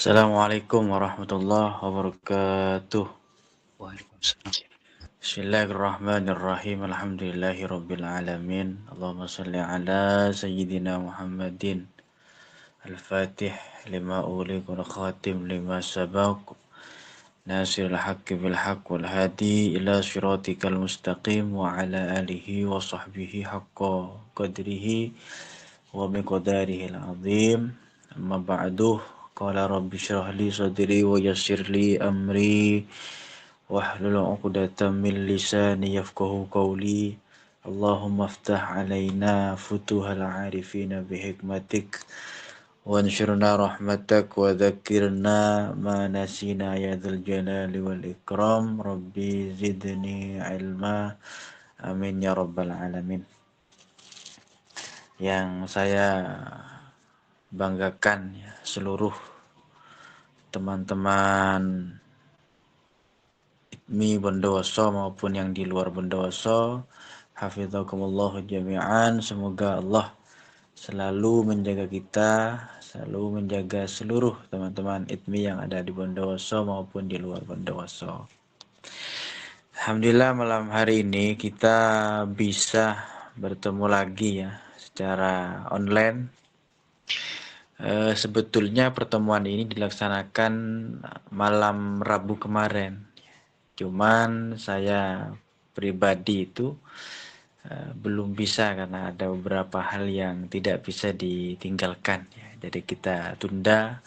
Assalamualaikum warahmatullahi wabarakatuh. Waalaikumsalam. Bismillahirrahmanirrahim. Alhamdulillahi rabbil alamin. Allahumma salli ala sayyidina Muhammadin. Al-Fatih lima uliq wal khatim lima sabaq. Nasirul haqqi bil haqq wal hadi ila siratikal mustaqim wa ala alihi wa sahbihi haqqa qadrihi wa miqdarihi al-azim. Amma ba'du. Qala rabbi shrah li sadri wa yassir li amri wahlul 'uqdatam min lisani yafqahu qawli. Allahumma aftah 'alaina futuhal 'arifina bihikmatik wanshurna rahmatak wa dzakirna ma nasina ya dzal jalali wal ikram. Rabbi zidni ilma. Amin ya rabbal alamin. Yang saya banggakan ya, seluruh teman-teman ITMI Bondowoso maupun yang di luar Bondowoso, hafizakumullah jami'an. Semoga Allah selalu menjaga kita, selalu menjaga seluruh teman-teman ITMI yang ada di Bondowoso maupun di luar Bondowoso. Alhamdulillah malam hari ini kita bisa bertemu lagi ya secara online. Sebetulnya pertemuan ini dilaksanakan malam Rabu kemarin. Cuman saya pribadi itu belum bisa karena ada beberapa hal yang tidak bisa ditinggalkan ya. Jadi kita tunda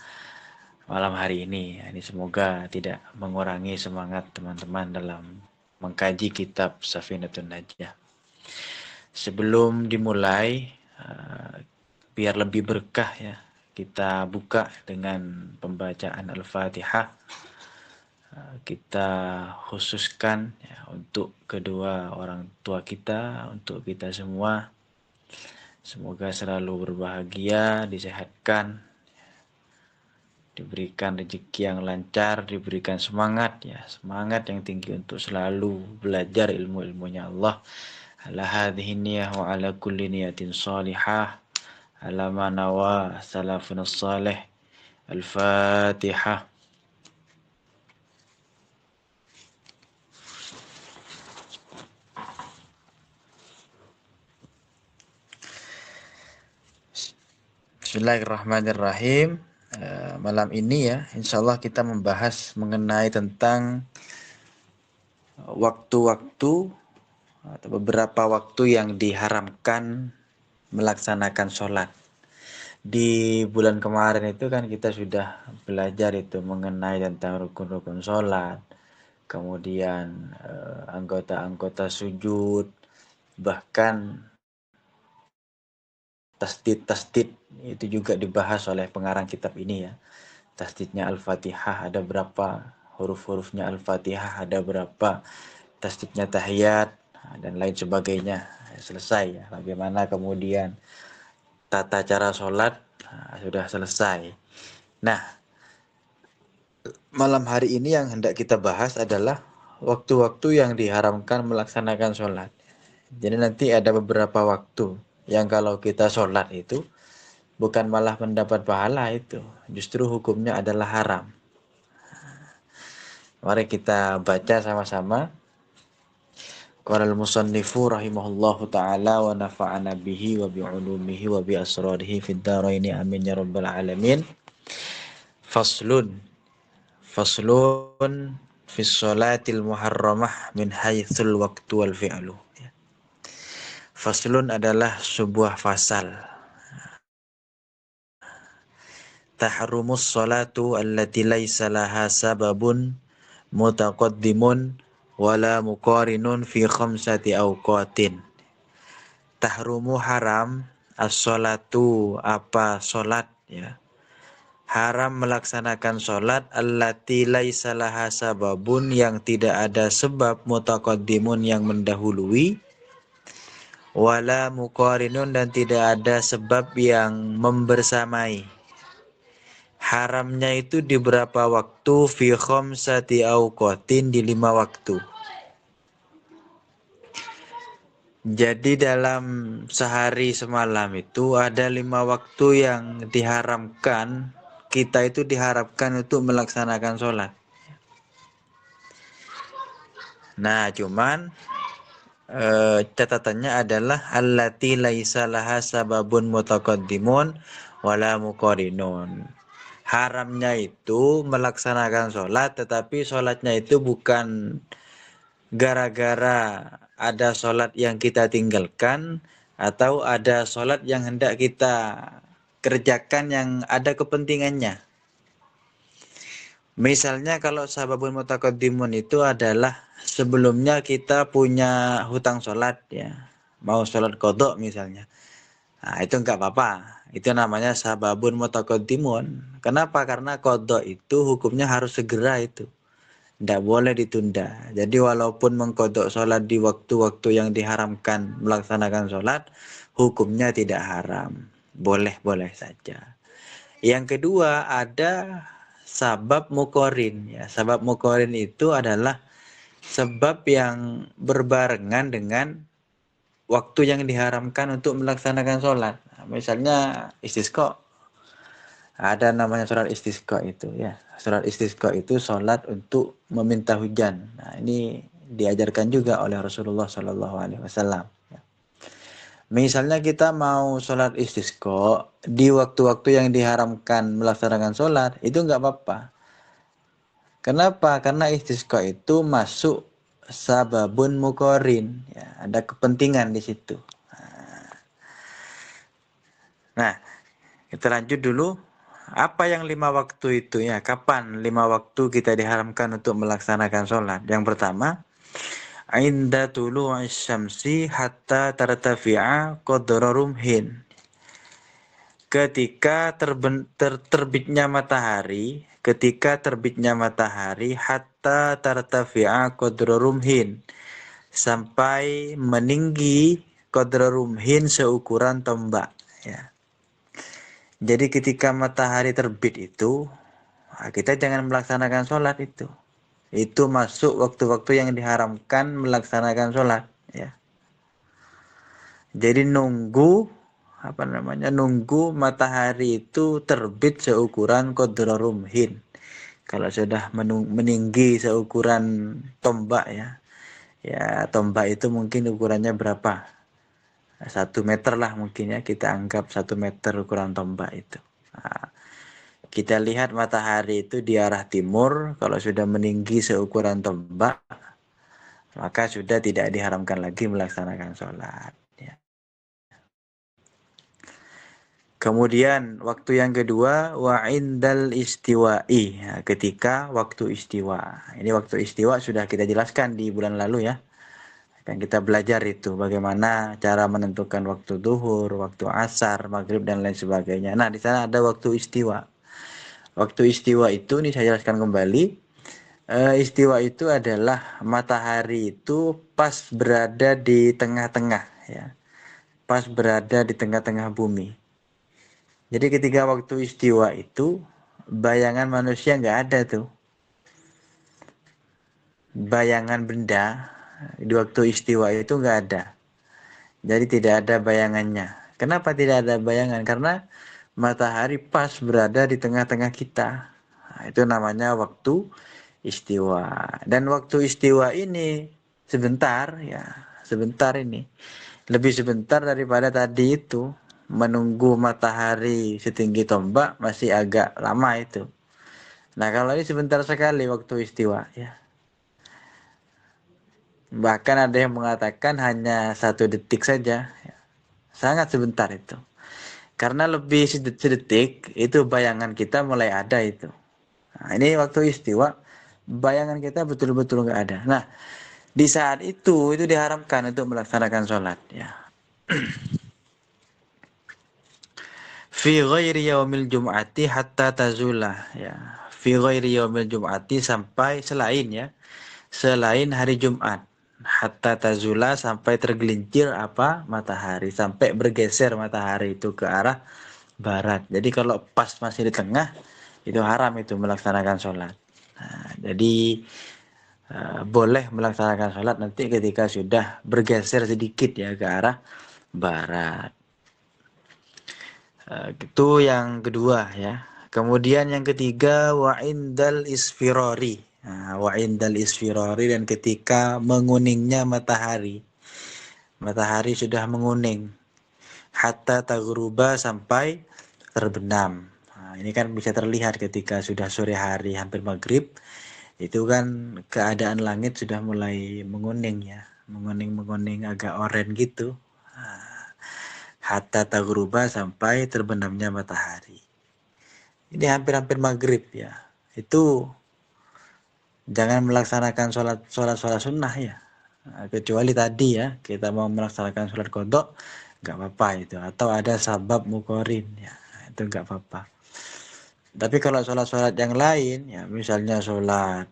malam hari ini. Ini semoga tidak mengurangi semangat teman-teman dalam mengkaji kitab Safinatun Najah. Sebelum dimulai, biar lebih berkah ya, kita buka dengan pembacaan Al-Fatihah. Kita khususkan ya, untuk kedua orang tua kita, untuk kita semua. Semoga selalu berbahagia, disehatkan, diberikan rezeki yang lancar, diberikan semangat ya, semangat yang tinggi untuk selalu belajar ilmu-ilmunya Allah. Ala hadhihi niyah wa ala kulli niyatin salihah. Ala ma nawa salafun salih. Al-Fatihah. Bismillahirrahmanirrahim. Malam ini ya, insya Allah kita membahas mengenai tentang waktu-waktu atau beberapa waktu yang diharamkan melaksanakan sholat. Di bulan kemarin itu kan kita sudah belajar itu mengenai tentang rukun-rukun sholat, kemudian anggota-anggota sujud, bahkan tasdid itu juga dibahas oleh pengarang kitab ini ya. Tasdidnya Al-Fatihah ada berapa, huruf-hurufnya Al-Fatihah ada berapa, tasdidnya tahiyat dan lain sebagainya. Selesai ya. Bagaimana kemudian tata cara sholat sudah selesai. Nah, malam hari ini yang hendak kita bahas adalah waktu-waktu yang diharamkan melaksanakan sholat. Jadi nanti ada beberapa waktu yang kalau kita sholat itu bukan malah mendapat pahala itu, justru hukumnya adalah haram. Mari kita baca sama-sama. Qala al-musannifu rahimahullahu ta'ala wa nafa'ana bihi wa bi'ulumihi wa bi asrarihi fid dharaini amin ya rabbal alamin. Faslun fi sholatil muharramah min haitsul waqtu wal fi'lu. Faslun adalah sebuah fasal. Tahrumus sholatu allati laisa laha sababun mutaqaddimun wala muqarinun fi khamsati awqatin. Tahrumu haram as-sholatu apa sholat ya. Haram melaksanakan sholat allati laisa laha sababun yang tidak ada sebab mutaqaddimun yang mendahului, wala muqarinun dan tidak ada sebab yang membersamai. Haramnya itu di berapa waktu? Fi khamsati awqatin, di 5 waktu. Jadi dalam sehari semalam itu ada 5 waktu yang diharamkan kita itu diharapkan untuk melaksanakan sholat. Nah, cuman catatannya adalah allati laisa laha sababun mutaqaddimun wala muqarinun. Haramnya itu melaksanakan sholat, tetapi sholatnya itu bukan gara-gara ada sholat yang kita tinggalkan atau ada sholat yang hendak kita kerjakan yang ada kepentingannya. Misalnya kalau sababun mutaqaddimun itu adalah sebelumnya kita punya hutang sholat ya, mau sholat qadha misalnya. Nah, itu enggak apa-apa. Itu namanya sababun mutaqaddimun. Kenapa? Karena qadha itu hukumnya harus segera itu. Tidak boleh ditunda. Jadi walaupun mengkodok sholat di waktu-waktu yang diharamkan melaksanakan sholat, hukumnya tidak haram. Boleh-boleh saja. Yang kedua ada sabab mukorin. Ya, sabab mukorin itu adalah sebab yang berbarengan dengan waktu yang diharamkan untuk melaksanakan sholat. Nah, misalnya istisqa. Ada namanya sholat istisqa itu ya. Sholat istisqa itu sholat untuk meminta hujan. Nah, ini diajarkan juga oleh Rasulullah Shallallahu Alaihi Wasallam. Misalnya kita mau sholat istisqa di waktu-waktu yang diharamkan melaksanakan sholat, itu nggak apa-apa. Kenapa? Karena istisqa itu masuk sababun mukorin. Ya, ada kepentingan di situ. Nah, kita lanjut dulu. Apa yang 5 waktu itu ya? Kapan 5 waktu kita diharamkan untuk melaksanakan sholat? Yang pertama, inda tulu'is syamsi hatta tartafi'a qadra rumhin. Terbitnya matahari, hatta tartafi'a qadra rumhin, sampai meninggi qadra rumhin seukuran tombak ya. Jadi ketika matahari terbit itu, kita jangan melaksanakan sholat itu. Itu masuk waktu-waktu yang diharamkan melaksanakan sholat. Ya. Jadi nunggu matahari itu terbit seukuran qadra rumhin. Kalau sudah meninggi seukuran tombak ya, tombak itu mungkin ukurannya berapa? 1 meter lah mungkin ya, kita anggap 1 meter ukuran tombak itu. Nah, kita lihat matahari itu di arah timur, kalau sudah meninggi seukuran tombak, maka sudah tidak diharamkan lagi melaksanakan sholat. Ya. Kemudian waktu yang kedua, wa indal istiwa'i, ya, ketika waktu istiwa. Ini waktu istiwa sudah kita jelaskan di bulan lalu ya. Kan kita belajar itu bagaimana cara menentukan waktu duhur, waktu asar, maghrib dan lain sebagainya. Nah, di sana ada waktu istiwa. Waktu istiwa itu ini saya jelaskan kembali. Istiwa itu adalah matahari itu pas berada di tengah-tengah ya. Pas berada di tengah-tengah bumi. Jadi ketika waktu istiwa itu bayangan manusia nggak ada tuh. Bayangan benda di waktu istiwa itu nggak ada. Jadi tidak ada bayangannya. Kenapa tidak ada bayangan? Karena matahari pas berada di tengah-tengah kita. Nah, itu namanya waktu istiwa. Dan waktu istiwa ini sebentar ya, sebentar ini. Lebih sebentar daripada tadi itu. Menunggu matahari setinggi tombak masih agak lama itu. Nah, kalau ini sebentar sekali waktu istiwa ya. Bahkan ada yang mengatakan hanya 1 detik saja. Sangat sebentar itu. Karena lebih sedetik itu bayangan kita mulai ada itu. Nah, ini waktu istiwa bayangan kita betul-betul nggak ada. Nah, di saat itu diharamkan untuk melaksanakan sholat ya. Fi ghairi yaumil jum'ati hatta tazula ya. Fi ghairi yaumil jum'ati sampai selain ya. Selain hari Jumat. Hatta tazula sampai tergelincir matahari, sampai bergeser matahari itu ke arah barat. Jadi kalau pas masih di tengah itu haram itu melaksanakan sholat. Nah, jadi boleh melaksanakan sholat nanti ketika sudah bergeser sedikit ya ke arah barat. Itu yang kedua ya. Kemudian yang ketiga wa indal isfirari. Wa indal isfirari, dan ketika menguningnya matahari. Matahari sudah menguning. Hatta taghruba, sampai terbenam. Ini kan bisa terlihat ketika sudah sore hari hampir maghrib. Itu kan keadaan langit sudah mulai menguning ya. Menguning-menguning agak oranye gitu. Hatta taghruba, sampai terbenamnya matahari. Ini hampir-hampir maghrib ya. Itu jangan melaksanakan sholat sunnah ya. Kecuali tadi ya, kita mau melaksanakan sholat qadha, nggak apa-apa itu. Atau ada sabab mukorin ya, itu nggak apa-apa. Tapi kalau sholat-sholat yang lain ya, misalnya sholat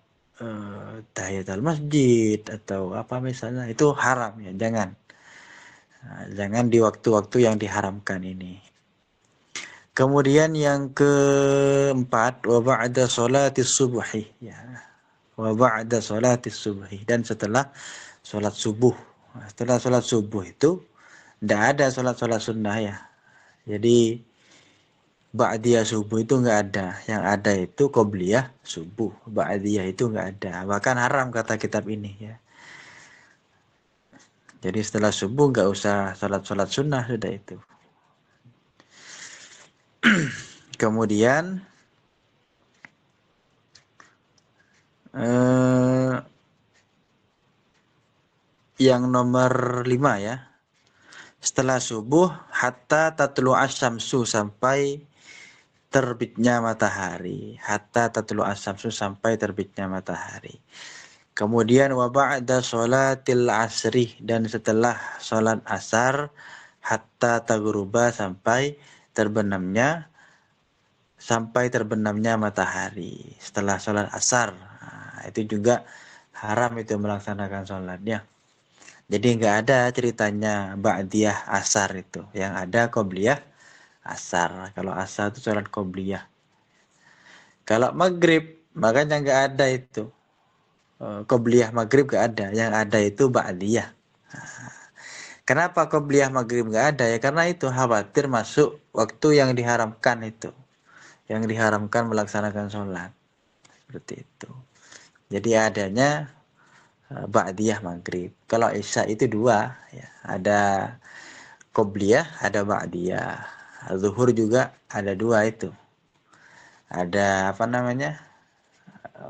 tahiyatul masjid atau apa misalnya, itu haram ya, jangan. Jangan di waktu-waktu yang diharamkan ini. Kemudian yang keempat, wa ba'da sholatis subhi ya. Wa ba'da sholatis subhi, dan setelah sholat subuh. Setelah sholat subuh itu tidak ada sholat sunnah ya. Jadi ba'diyah subuh itu nggak ada. Yang ada itu qobliyah subuh. Ba'diyah itu nggak ada. Bahkan haram kata kitab ini ya. Jadi setelah subuh nggak usah sholat sunnah, sudah itu. Kemudian yang nomor 5 ya. Setelah subuh hatta tatlu asyamsu, sampai terbitnya matahari. Hatta tatlu asyamsu, sampai terbitnya matahari. Kemudian wa ba'da sholatil asri, dan setelah sholat asar hatta taghruba, sampai terbenamnya matahari. Setelah sholat asar, itu juga haram itu melaksanakan sholatnya. Jadi nggak ada ceritanya ba'diyah asar itu. Yang ada qobliyah asar. Kalau asar itu sholat qobliyah. Kalau maghrib, makanya nggak ada itu. Qobliyah maghrib nggak ada. Yang ada itu ba'diyah. Kenapa qobliyah maghrib nggak ada ya? Karena itu khawatir masuk waktu yang diharamkan itu. Yang diharamkan melaksanakan sholat. Seperti itu. Jadi adanya ba'diyah maghrib. Kalau isya itu dua ya. Ada qobliyah, ada ba'diyah. Zuhur juga ada dua itu. Ada apa namanya?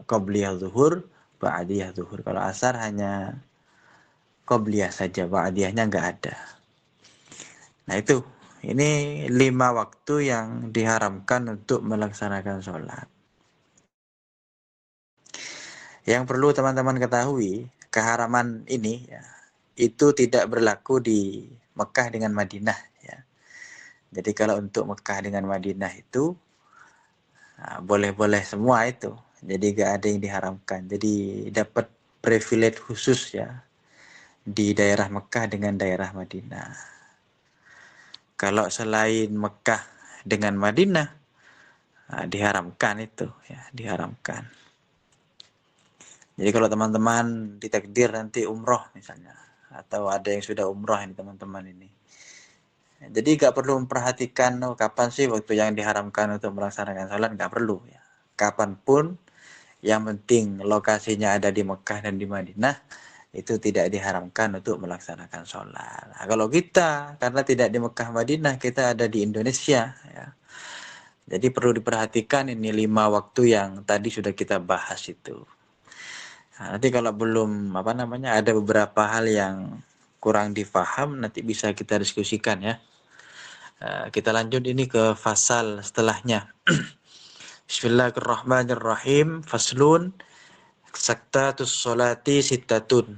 Qobliyah zuhur, ba'diyah zuhur. Kalau asar hanya qobliyah saja, ba'diyahnya nggak ada. Nah itu, ini 5 waktu yang diharamkan untuk melaksanakan sholat. Yang perlu teman-teman ketahui, keharaman ini ya, itu tidak berlaku di Mekah dengan Madinah ya. Jadi kalau untuk Mekah dengan Madinah itu boleh-boleh semua itu. Jadi gak ada yang diharamkan. Jadi dapat privilege khusus ya di daerah Mekah dengan daerah Madinah. Kalau selain Mekah dengan Madinah diharamkan itu ya, diharamkan. Jadi kalau teman-teman ditakdir nanti umroh misalnya, atau ada yang sudah umroh ini teman-teman ini. Jadi gak perlu memperhatikan kapan sih waktu yang diharamkan untuk melaksanakan sholat, gak perlu ya. Kapanpun, yang penting lokasinya ada di Mekah dan di Madinah, itu tidak diharamkan untuk melaksanakan sholat. Nah, kalau kita karena tidak di Mekah Madinah, kita ada di Indonesia ya. Jadi perlu diperhatikan ini 5 waktu yang tadi sudah kita bahas itu. Nah, nanti kalau belum ada beberapa hal yang kurang difaham, nanti bisa kita diskusikan ya. Kita lanjut ini ke fasal setelahnya. Bismillahirrahmanirrahim. Faslun saktatus sholati sittatun.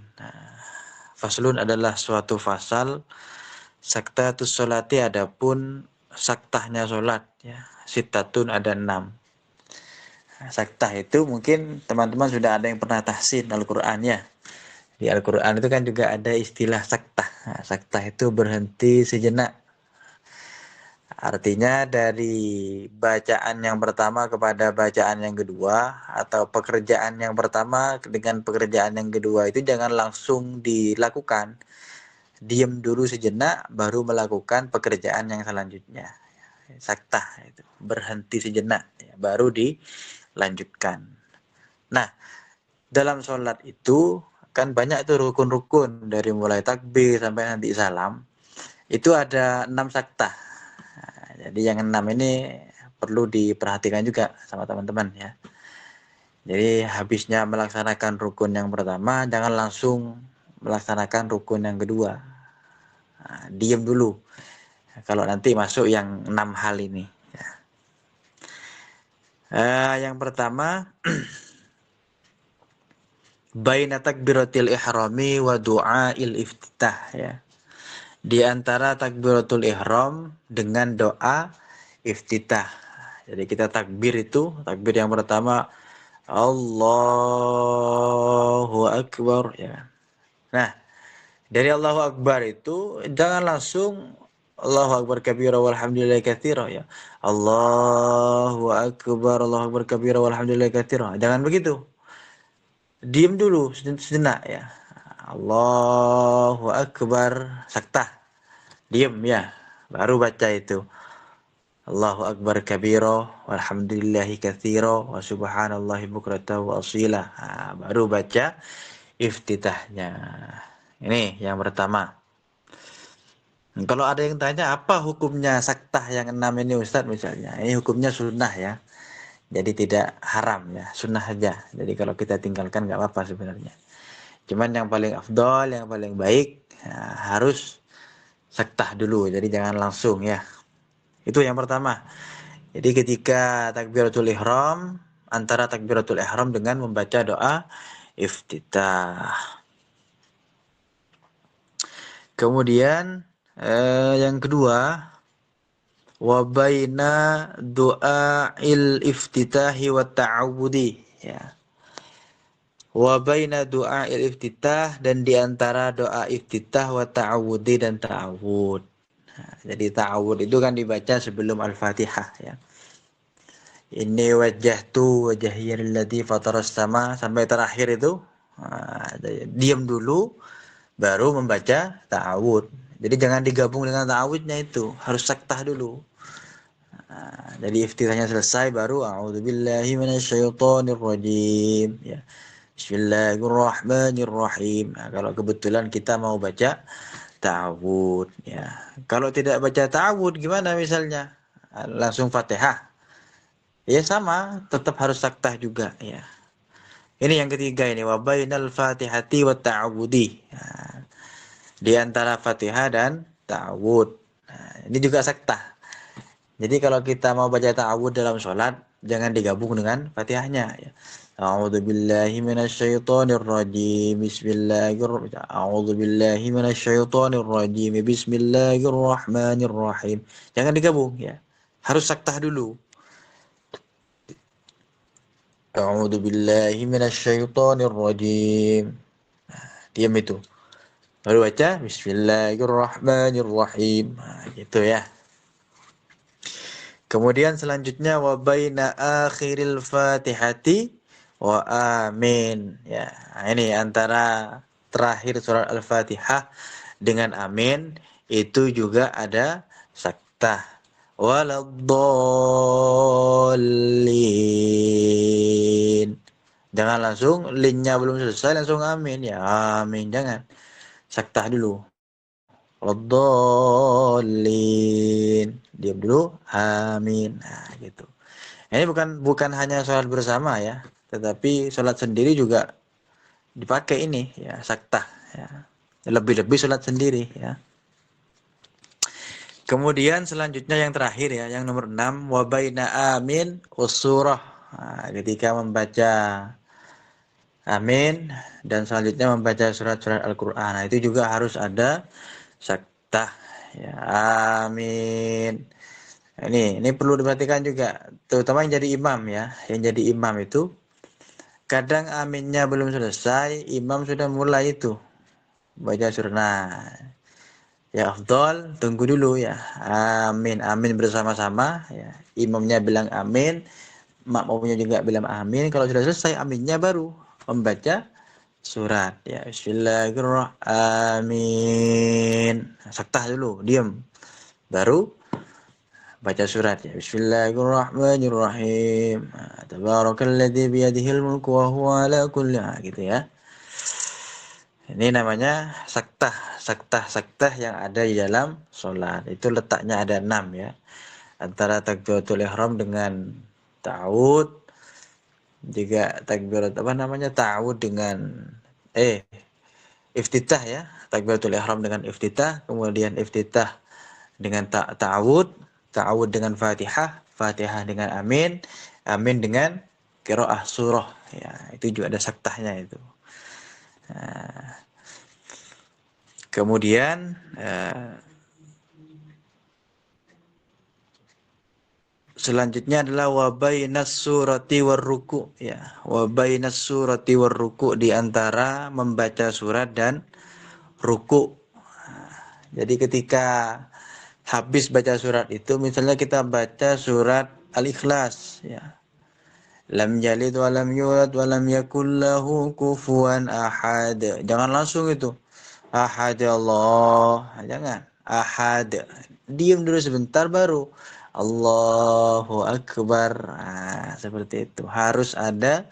Faslun adalah suatu fasal. Saktatus sholati adapun saktahnya sholat ya. Sittatun ada 6. Saktah itu mungkin teman-teman sudah ada yang pernah tahsin Al-Quran ya. Di Al-Quran itu kan juga ada istilah saktah. Nah, saktah itu berhenti sejenak. Artinya dari bacaan yang pertama kepada bacaan yang kedua, atau pekerjaan yang pertama dengan pekerjaan yang kedua itu jangan langsung dilakukan. Diam dulu sejenak baru melakukan pekerjaan yang selanjutnya. saktah itu, berhenti sejenak ya, baru dilanjutkan. Nah, dalam sholat itu kan banyak tuh rukun-rukun dari mulai takbir sampai nanti salam. Itu ada 6 saktah. Nah, jadi yang 6 ini perlu diperhatikan juga sama teman-teman ya. Jadi habisnya melaksanakan rukun yang pertama, jangan langsung melaksanakan rukun yang kedua. Nah, diam dulu. Kalau nanti masuk yang 6 hal ini. Yang pertama, baina takbiratil ihrami wa du'ail iftitah ya. Di antara takbiratul ihram dengan doa iftitah. Jadi kita takbir itu, takbir yang pertama Allahu Akbar ya. Nah, dari Allahu Akbar itu jangan langsung Allahu Akbar kabira walhamdulillahi katsira ya. Allahu Akbar kabira walhamdulillahi katsira. Jangan begitu. Diam dulu sejenak ya. Allahu Akbar saktah. Diam ya. Baru baca itu. Allahu Akbar kabira walhamdulillahi katsira wa subhanallahi bukratan wa asila. Baru baca iftitahnya. Ini yang pertama. Kalau ada yang tanya apa hukumnya saktah yang 6 ini Ustaz misalnya. Ini hukumnya sunnah ya. Jadi tidak haram ya, sunnah aja. Jadi kalau kita tinggalkan nggak apa-apa sebenarnya. Cuman yang paling afdol, yang paling baik ya, harus saktah dulu. Jadi jangan langsung ya. Itu yang pertama. Jadi ketika takbiratul ihram, antara takbiratul ihram dengan membaca doa iftitah. Kemudian yang kedua, wa baina du'ail iftitahi wa ta'awudi ya. Wa baina du'ail iftitah, dan di antara doa iftitah wa ta'awudi dan ta'awud. Nah, jadi ta'awud itu kan dibaca sebelum Al-Fatihah ya. Inni wajjahtu wajhiya lilladzi fataras sama sampai terakhir itu. Nah, diam dulu baru membaca ta'awud. Jadi jangan digabung dengan ta'awudnya itu, harus saktah dulu. Nah, jadi iftitahnya selesai baru a'udzubillahi minasyaitonir rajim ya. Bismillahirrahmanirrahim. Nah, kalau kebetulan kita mau baca ta'awud ya. Kalau tidak baca ta'awud gimana misalnya? Langsung Fatihah. Ya sama, tetap harus saktah juga ya. Ini yang ketiga ini, wa bainal Fatihati wa ta'awudi. Nah, di antara Fatihah dan ta'awud. Nah, ini juga saktah. Jadi kalau kita mau baca ta'awud dalam sholat, jangan digabung dengan Fatihahnya ya. A'udzubillahi minasyaitonir rajim. Bismillahirrahmanirrahim. A'udzubillahi minasyaitonir rajim. Bismillahirrahmanirrahim. Jangan digabung ya. Harus saktah dulu. A'udzubillahi minasyaitonir rajim. Diam itu. Baru baca Bismillahirrahmanirrahim. Nah, gitu ya. Kemudian selanjutnya wa baina akhiril Fatihati wa amin ya. Nah, ini antara terakhir surat Al-Fatihah dengan amin itu juga ada saktah. Waladdallin. Jangan langsung linnya belum selesai langsung amin ya. Amin jangan. Saktah dulu. Waladdallin. Diam dulu. Amin. Nah, gitu. Ini bukan hanya sholat bersama ya, tetapi sholat sendiri juga dipakai ini ya, saktah ya. Lebih-lebih sholat sendiri ya. Kemudian selanjutnya yang terakhir ya, yang nomor 6, wa baina amin usurah. Nah, ketika membaca amin dan selanjutnya membaca surat-surat Al-Qur'an. Nah, itu juga harus ada saktah ya. Amin. Nah, ini perlu diperhatikan juga, terutama yang jadi imam ya. Yang jadi imam itu kadang aminnya belum selesai, imam sudah mulai itu baca surat. Nah, ya afdol tunggu dulu ya. Amin bersama-sama ya. Imamnya bilang amin, makmumnya juga bilang amin. Kalau sudah selesai aminnya baru membaca surat ya. Bismillahirrahmanirrahim. Saktah dulu, diam. Baru baca surat ya. Bismillahirrahmanirrahim. Tabarakalladzi biyadihil mulku wa huwa ala kulli gitu ya. Ini namanya saktah yang ada di dalam sholat. Itu letaknya ada 6 ya. Antara takbiratul ihram dengan ta'awud, juga ta'awud dengan iftitah ya. Takbiratul ihram dengan iftitah, kemudian iftitah dengan ta'awud dengan Fatihah dengan amin dengan qiraah surah ya. Itu juga ada saktahnya itu. Nah, kemudian selanjutnya adalah wabainas surati warruku ya. Wabainas surati warruku, di antara membaca surat dan ruku. Jadi ketika habis baca surat itu, misalnya kita baca surat Al-Ikhlas ya. Lam yalid wa lam yulad wa lam yakul lahu kufuwan ahad. Jangan langsung itu. Ahad Allah. Jangan. Ahad. Diam dulu sebentar baru Allahu Akbar. Nah, seperti itu. Harus ada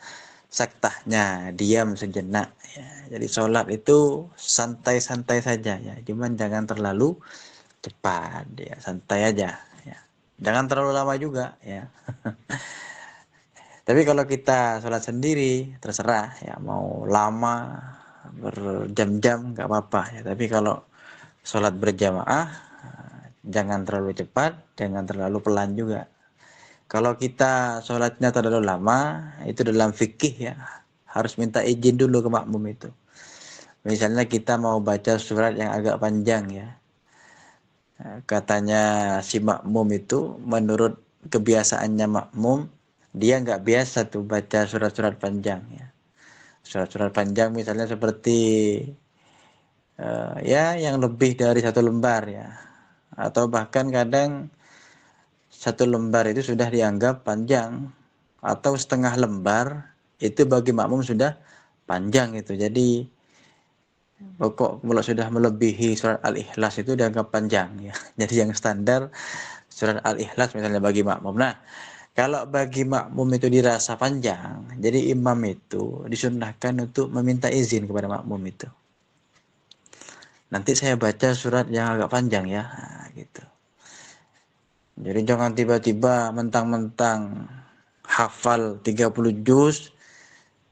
saktahnya, diam sejenak ya. Jadi sholat itu santai-santai saja ya. Cuman jangan terlalu cepat ya, santai aja ya. Jangan terlalu lama juga ya. Tapi kalau kita sholat sendiri terserah ya, mau lama berjam-jam nggak apa-apa ya. Tapi kalau sholat berjamaah jangan terlalu cepat, jangan terlalu pelan juga. Kalau kita sholatnya terlalu lama, itu dalam fikih ya, harus minta izin dulu ke makmum itu. Misalnya kita mau baca surat yang agak panjang ya, katanya si makmum itu, menurut kebiasaannya makmum, dia nggak biasa tuh baca surat-surat panjang ya. Surat-surat panjang misalnya seperti ya yang lebih dari 1 lembar ya, atau bahkan kadang 1 lembar itu sudah dianggap panjang, atau setengah lembar itu bagi makmum sudah panjang itu. Jadi pokok kalau sudah melebihi surat Al-Ikhlas itu dianggap panjang ya. Jadi yang standar surat Al-Ikhlas misalnya bagi makmum. Nah, kalau bagi makmum itu dirasa panjang, jadi imam itu disunnahkan untuk meminta izin kepada makmum itu. Nanti saya baca surat yang agak panjang ya, nah, gitu. Jadi jangan tiba-tiba mentang-mentang hafal 30 juz,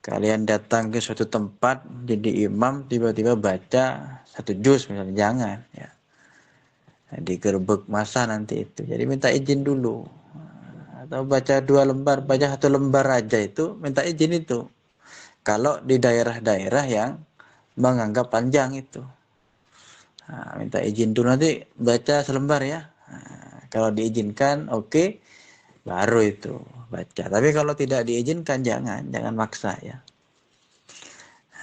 kalian datang ke suatu tempat jadi imam tiba-tiba baca 1 juz misalnya, jangan ya. Digerebek masa nanti itu. Jadi minta izin dulu. Atau baca 2 lembar, baca 1 lembar aja itu minta izin itu. Kalau di daerah-daerah yang menganggap panjang itu. Nah, minta izin dulu, nanti baca selembar ya. Nah, kalau diizinkan oke, baru itu baca. Tapi kalau tidak diizinkan jangan maksa ya.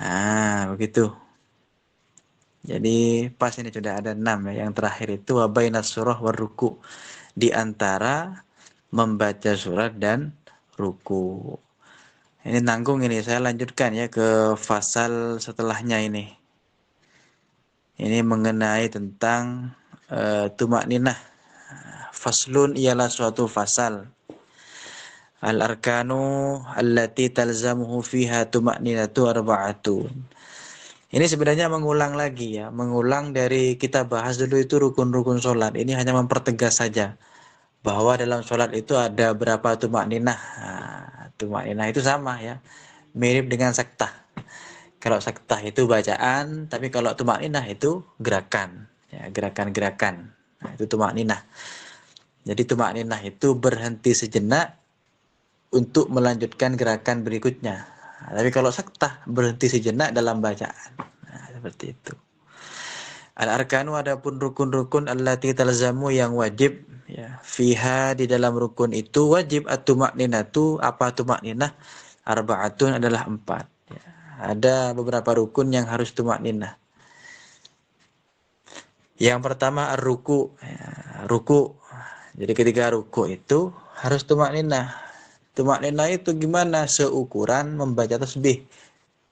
Nah, begitu. Jadi pas ini sudah ada 6 ya. Yang terakhir itu wabainas surah warruku, di antara membaca surat dan ruku. Ini nanggung ini, saya lanjutkan ya ke fasal setelahnya ini. Ini mengenai tentang tumakninah. Faslun ialah suatu fasal. Al-arkanu allati talzamuhu fiha tumakninatu arba'atun. Ini sebenarnya mengulang lagi ya, mengulang dari kita bahas dulu itu rukun-rukun sholat. Ini hanya mempertegas saja bahwa dalam sholat itu ada berapa tumakninah. Nah, tumakninah itu sama ya, mirip dengan saktah. Kalau saktah itu bacaan, tapi kalau tumakninah itu gerakan, ya, gerakan-gerakan. Nah, itu tumakninah. Jadi tumakninah itu berhenti sejenak untuk melanjutkan gerakan berikutnya. Nah, tapi kalau saktah berhenti sejenak dalam bacaan. Nah, seperti itu. Al-arkanu adapun rukun-rukun allati talzamu yang wajib ya, fiha di dalam rukun itu wajib at-tumakninatu, apa tumakninah? Arba'atun adalah 4 ya. Ada beberapa rukun yang harus tumakninah. Yang pertama ar-ruku ya, ruku. Jadi ketika ruku itu harus tumakninah. Tumakninah itu gimana? Seukuran membaca tasbih.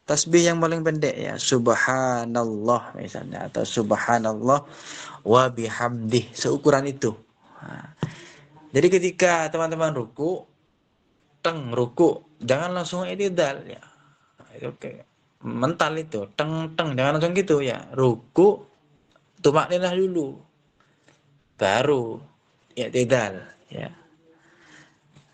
Tasbih yang paling pendek ya, subhanallah misalnya, atau subhanallah wa bihamdih, seukuran itu. Nah, Jadi ketika teman-teman ruku, jangan langsung i'tidal ya. Itu kayak mental itu, jangan langsung gitu ya. Ruku, tumakninah dulu, baru i'tidal ya.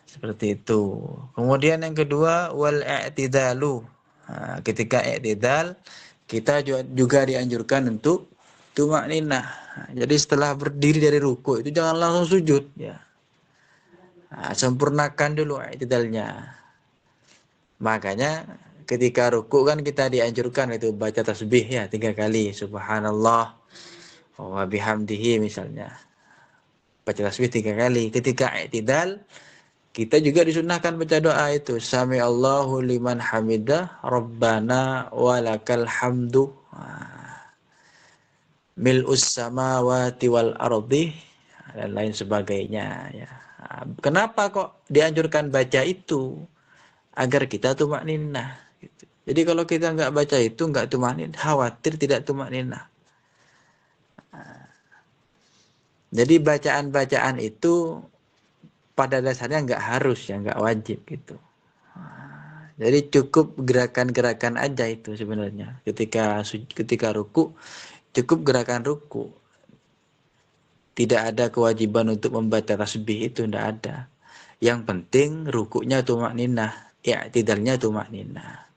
Seperti itu. Kemudian yang kedua wal i'tidalu. Nah, ketika i'tidal kita juga dianjurkan untuk tumakninah. Jadi setelah berdiri dari ruku itu jangan langsung sujud ya. Nah, sempurnakan dulu i'tidalnya. Makanya ketika ruku kan kita dianjurkan itu baca tasbih ya 3 kali. Subhanallah wa bihamdihi misalnya. Baca tasbih 3 kali. Ketika i'tidal kita juga disunahkan baca doa itu. Sami Allahu liman hamidah Rabbana walakal hamdu. Mil'us samawati wal ardi dan lain sebagainya ya. Kenapa kok dianjurkan baca itu? Agar kita tumakninah gitu. Jadi kalau kita nggak baca itu nggak tumakninah, khawatir tidak tumakninah. Jadi bacaan-bacaan itu pada dasarnya nggak harus ya, nggak wajib gitu. Jadi cukup gerakan-gerakan aja itu sebenarnya. Ketika ruku, cukup gerakan ruku. Tidak ada kewajiban untuk membaca tasbih itu, tidak ada. Yang penting rukunya tumakninah, i'tidalnya tumakninah.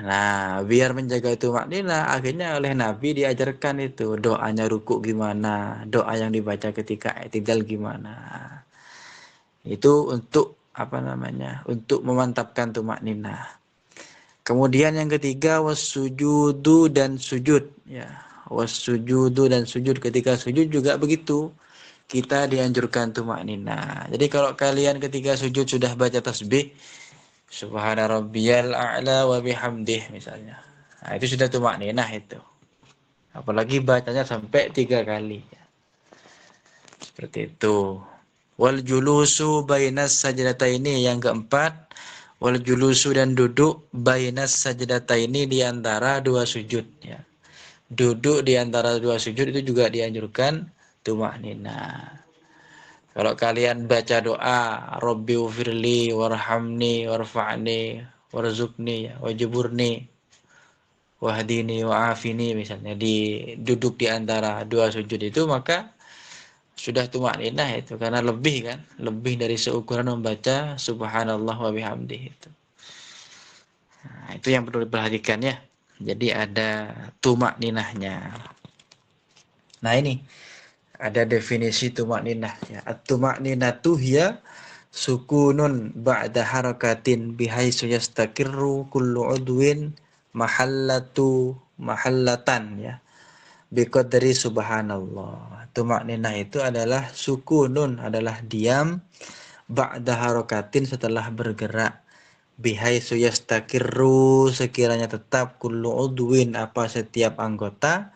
Nah, biar menjaga tumakninah, akhirnya oleh Nabi diajarkan itu doanya ruku gimana, doa yang dibaca ketika i'tidal gimana. Itu untuk untuk memantapkan tumakninah. Kemudian yang ketiga wassujudu dan sujud ya. Wassujudu dan sujud, ketika sujud juga begitu. Kita dianjurkan tumakninah. Jadi kalau kalian ketika sujud sudah baca tasbih Subhana rabbiyal a'la wa bihamdih misalnya. Nah, itu sudah tumakninah itu. Apalagi bacanya sampai 3 kali. Seperti itu. Wal julusu bainas sajdataini, yang keempat, wal julusu dan duduk bainas sajdataini, di antara 2 sujud ya. Duduk di antara 2 sujud itu juga dianjurkan tumakninah. Kalau kalian baca doa Rabbi ufirli warhamni warfa'ni warzuqni wajiburni wahdini wa'afini misalnya, duduk di antara 2 sujud itu, maka sudah tumakninah itu, karena lebih dari seukuran membaca subhanallah wa bihamdih itu. Nah, itu yang perlu diperhatikan ya. Jadi ada tumakninahnya. Nah, ini ada definisi tumakninah ya. At-tumakninatu hiya sukunun ba'da harakatin bihaitsu yastakirru kullu udwin mahallatan ya. Biqadri subhanallah. Tumakninah itu adalah sukunun, adalah diam, ba'da harakatin, setelah bergerak, bihaitsu yastakirru, sekiranya tetap, kullu udwin, setiap anggota,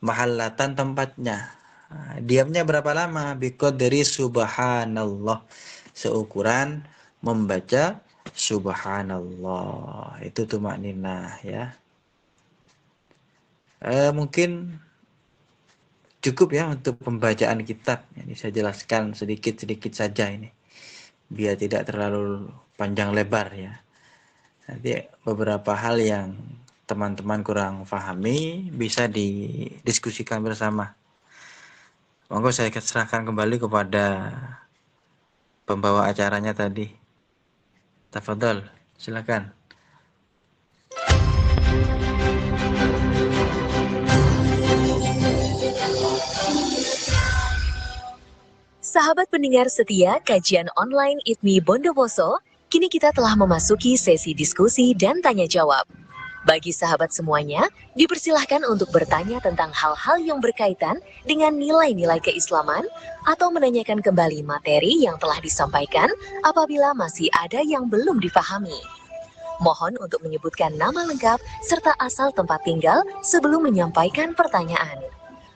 mahallatan, tempatnya. Nah, diamnya berapa lama? Biqadri subhanallah, seukuran membaca subhanallah. Itu tumakninah ya. Mungkin cukup ya untuk pembacaan kitab. Ini saya jelaskan sedikit-sedikit saja ini, biar tidak terlalu panjang lebar ya. Nanti beberapa hal yang teman-teman kurang pahami bisa didiskusikan bersama. Monggo saya serahkan kembali kepada pembawa acaranya tadi. Tafadhol, silakan. Sahabat pendengar setia kajian online ITMI Bondowoso, kini kita telah memasuki sesi diskusi dan tanya jawab. Bagi sahabat semuanya, dipersilahkan untuk bertanya tentang hal-hal yang berkaitan dengan nilai-nilai keislaman atau menanyakan kembali materi yang telah disampaikan apabila masih ada yang belum difahami. Mohon untuk menyebutkan nama lengkap serta asal tempat tinggal sebelum menyampaikan pertanyaan.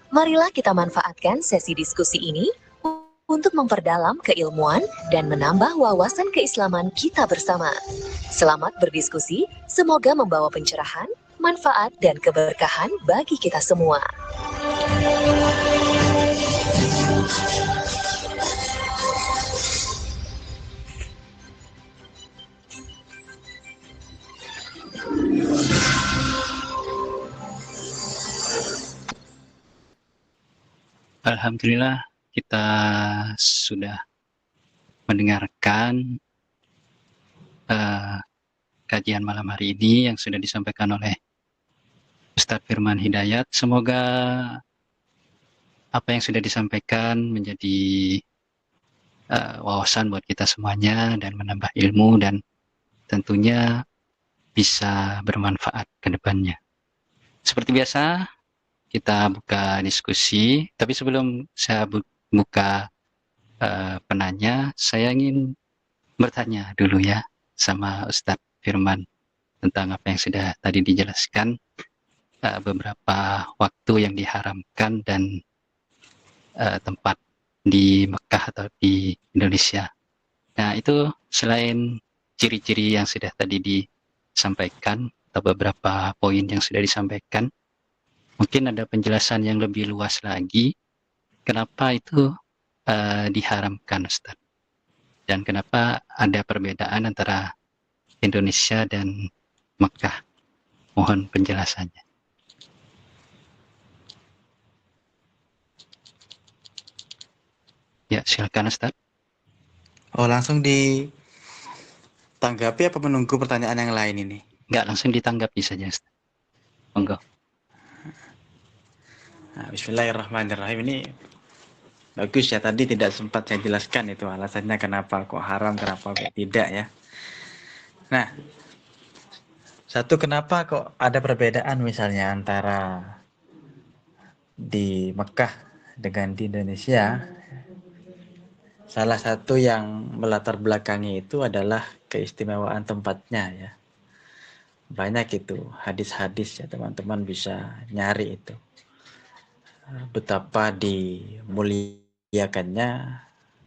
Marilah kita manfaatkan sesi diskusi ini untuk memperdalam keilmuan dan menambah wawasan keislaman kita bersama. Selamat berdiskusi, semoga membawa pencerahan, manfaat, dan keberkahan bagi kita semua. Alhamdulillah kita sudah mendengarkan kajian malam hari ini yang sudah disampaikan oleh Ustadz Firman Hidayat. Semoga apa yang sudah disampaikan menjadi wawasan buat kita semuanya dan menambah ilmu dan tentunya bisa bermanfaat ke depannya. Seperti biasa, kita buka diskusi, tapi sebelum saya buka penanya, saya ingin bertanya dulu ya sama Ustadz Firman tentang apa yang sudah tadi dijelaskan, beberapa waktu yang diharamkan dan tempat di Mekah atau di Indonesia. Nah, itu selain ciri-ciri yang sudah tadi disampaikan atau beberapa poin yang sudah disampaikan, mungkin ada penjelasan yang lebih luas lagi kenapa itu diharamkan, Ustaz, dan kenapa ada perbedaan antara Indonesia dan Mekah. Mohon penjelasannya. Ya, silakan Ustaz. Oh, langsung ditanggapi apa menunggu pertanyaan yang lain ini? Enggak, langsung ditanggapi saja Ustaz. Monggo. Nah, bismillahirrahmanirrahim. Ini bagus ya, tadi tidak sempat saya jelaskan itu alasannya kenapa kok haram, kenapa kok tidak ya. Nah, satu, kenapa kok ada perbedaan misalnya antara di Mekah dengan di Indonesia. Salah satu yang melatar belakangi itu adalah keistimewaan tempatnya ya. Banyak itu hadis-hadis ya, teman-teman bisa nyari itu. Betapa dimuliakannya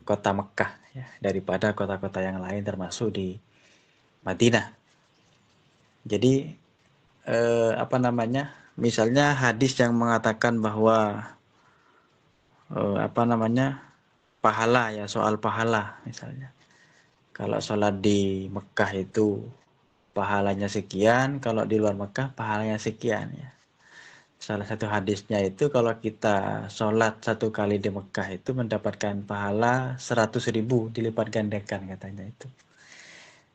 kota Mekah ya, daripada kota-kota yang lain termasuk di Madinah. Jadi misalnya hadis yang mengatakan bahwa pahala ya, soal pahala misalnya. Kalau sholat di Mekah itu pahalanya sekian, kalau di luar Mekah pahalanya sekian ya. Salah satu hadisnya itu kalau kita sholat 1 kali di Mekah itu mendapatkan pahala 100.000 dilipat gandakan katanya itu.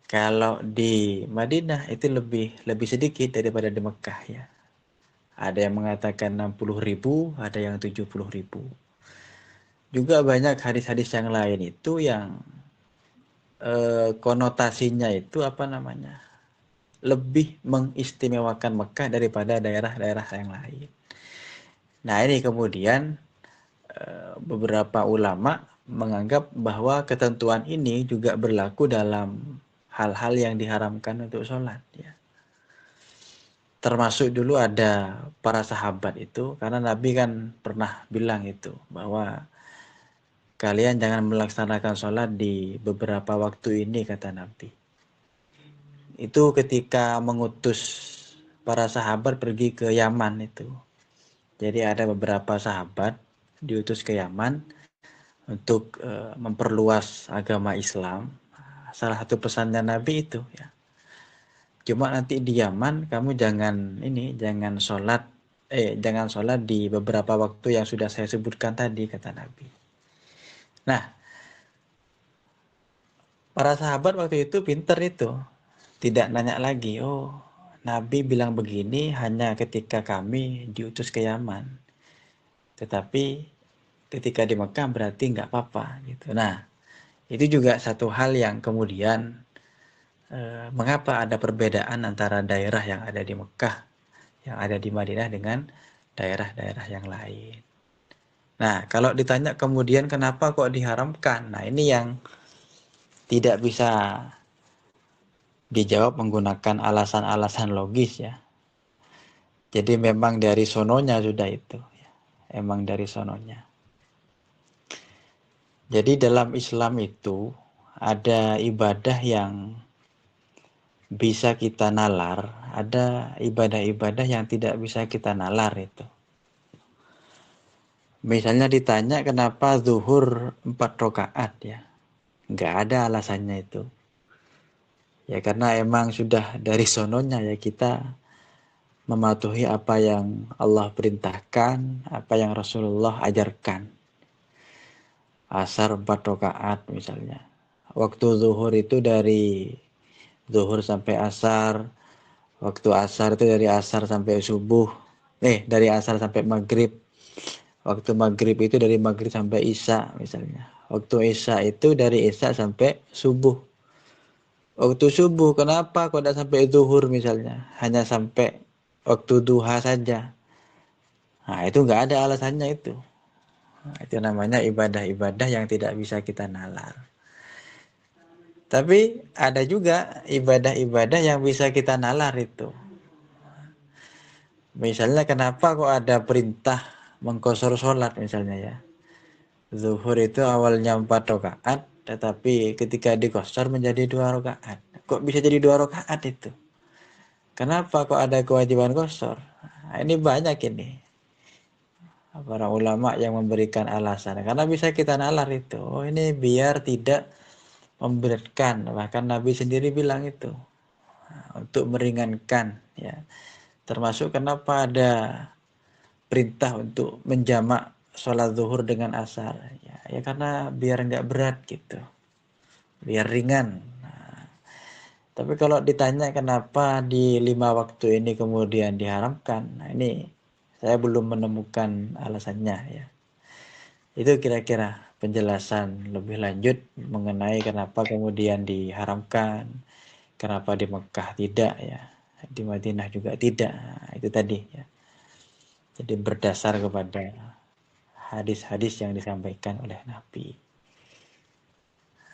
Kalau di Madinah itu lebih sedikit daripada di Mekah ya. Ada yang mengatakan 60.000, ada yang 70.000. Juga banyak hadis-hadis yang lain itu yang konotasinya itu lebih mengistimewakan Mekah daripada daerah-daerah yang lain. Nah, ini kemudian beberapa ulama menganggap bahwa ketentuan ini juga berlaku dalam hal-hal yang diharamkan untuk sholat ya. Termasuk dulu ada para sahabat itu, karena Nabi kan pernah bilang itu bahwa kalian jangan melaksanakan sholat di beberapa waktu ini, kata Nabi. Itu ketika mengutus para sahabat pergi ke Yaman itu. Jadi ada beberapa sahabat diutus ke Yaman untuk memperluas agama Islam. Salah satu pesannya Nabi itu ya. Cuma nanti di Yaman kamu jangan sholat di beberapa waktu yang sudah saya sebutkan tadi, kata Nabi. Nah, para sahabat waktu itu pinter itu. Tidak nanya lagi, oh Nabi bilang begini hanya ketika kami diutus ke Yaman. Tetapi ketika di Mekah berarti nggak apa-apa gitu. Nah, itu juga satu hal yang kemudian mengapa ada perbedaan antara daerah yang ada di Mekah, yang ada di Madinah dengan daerah-daerah yang lain. Nah, kalau ditanya kemudian kenapa kok diharamkan? Nah, ini yang tidak bisa dijawab menggunakan alasan-alasan logis ya. Jadi memang dari sononya sudah itu ya. Emang dari sononya. Jadi dalam Islam itu ada ibadah yang bisa kita nalar, ada ibadah-ibadah yang tidak bisa kita nalar itu. Misalnya ditanya kenapa zuhur 4 rakaat ya. Nggak ada alasannya itu. Ya karena emang sudah dari sononya ya, kita mematuhi apa yang Allah perintahkan, apa yang Rasulullah ajarkan. asar 4 rakaat misalnya. Waktu zuhur itu dari zuhur sampai asar, waktu asar itu dari asar sampai subuh, dari asar sampai maghrib, waktu maghrib itu dari maghrib sampai isya misalnya, waktu isya itu dari isya sampai subuh, waktu subuh kenapa kok tidak sampai zuhur misalnya, hanya sampai waktu duha saja. Nah itu nggak ada alasannya itu. Nah, itu namanya ibadah-ibadah yang tidak bisa kita nalar. Tapi ada juga ibadah-ibadah yang bisa kita nalar itu. Misalnya kenapa kok ada perintah mengqashar sholat misalnya ya. Zuhur itu awalnya 4 rakaat, tetapi ketika diqashar menjadi 2 rakaat. Kok bisa jadi 2 rakaat itu? Kenapa kok ada kewajiban qashar? Nah, ini banyak ini. Para ulama yang memberikan alasan. Karena bisa kita nalar itu. Oh ini biar tidak memberatkan. Bahkan Nabi sendiri bilang itu. Untuk meringankan ya. Termasuk kenapa ada perintah untuk menjamak sholat zuhur dengan asar ya karena biar nggak berat gitu, biar ringan. Tapi kalau ditanya kenapa di 5 waktu ini kemudian diharamkan, nah ini saya belum menemukan alasannya ya. Itu kira-kira penjelasan lebih lanjut mengenai kenapa kemudian diharamkan, kenapa di Mekah tidak ya, di Madinah juga tidak. Nah, itu tadi ya. Jadi berdasar kepada hadis-hadis yang disampaikan oleh Nabi.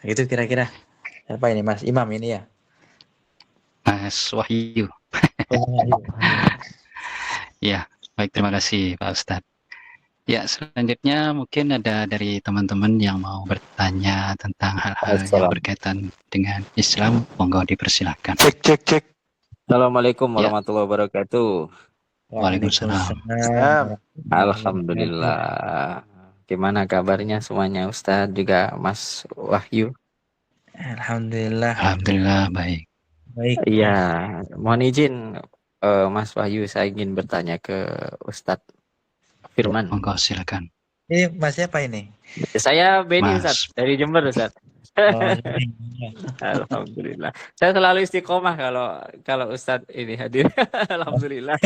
Itu kira-kira. Apa ini Mas Imam ini ya? Mas Wahyu. Ya, baik, terima kasih Pak Ustadz. Ya, selanjutnya mungkin ada dari teman-teman yang mau bertanya tentang hal-hal yang berkaitan dengan Islam, monggo dipersilahkan. Cek. Assalamualaikum Ya. warahmatullahi wabarakatuh. Waalaikumsalam. Alhamdulillah. Gimana kabarnya semuanya Ustadz juga Mas Wahyu? Alhamdulillah. Alhamdulillah baik. Baik. Iya, mohon izin Mas Wahyu, saya ingin bertanya ke Ustadz Firman. Monggo silakan. Ini Mas siapa ini? Saya Benny Mas. Ustadz, dari Jember Ustadz. Oh, Alhamdulillah. Saya selalu istiqomah kalau Ustadz ini hadir. Alhamdulillah.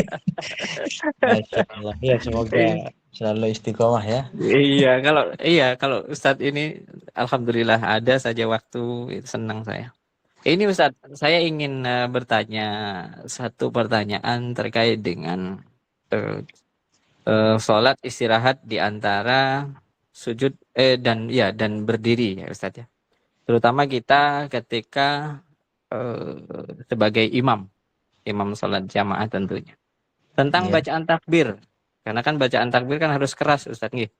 Masya Allah. Ya semoga selalu istiqomah ya. Iya, kalau Ustadz ini alhamdulillah ada saja waktu, senang saya. Ini Ustadz, saya ingin bertanya satu pertanyaan terkait dengan sholat istirahat di antara sujud dan berdiri ya Ustadz ya. Terutama kita ketika sebagai imam sholat jamaah tentunya. Tentang bacaan takbir. Karena kan bacaan takbir kan harus keras Ustadz nggih.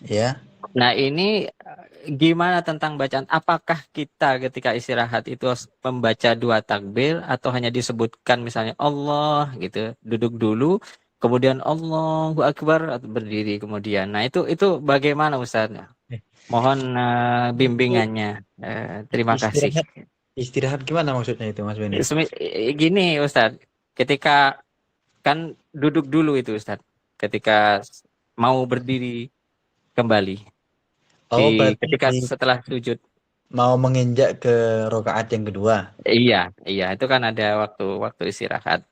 Ya. Nah, ini gimana tentang bacaan? Apakah kita ketika istirahat itu membaca 2 takbir atau hanya disebutkan misalnya Allah gitu, duduk dulu, kemudian Allahu Akbar atau berdiri kemudian. Nah, itu bagaimana Ustadz? Mohon bimbingannya. Terima kasih. Istirahat gimana maksudnya itu Mas Benny? Gini Ustadz, ketika kan duduk dulu itu Ustadz, ketika mau berdiri kembali. Ketika setelah sujud. Mau menginjak ke rakaat yang kedua. Iya, itu kan ada waktu istirahat.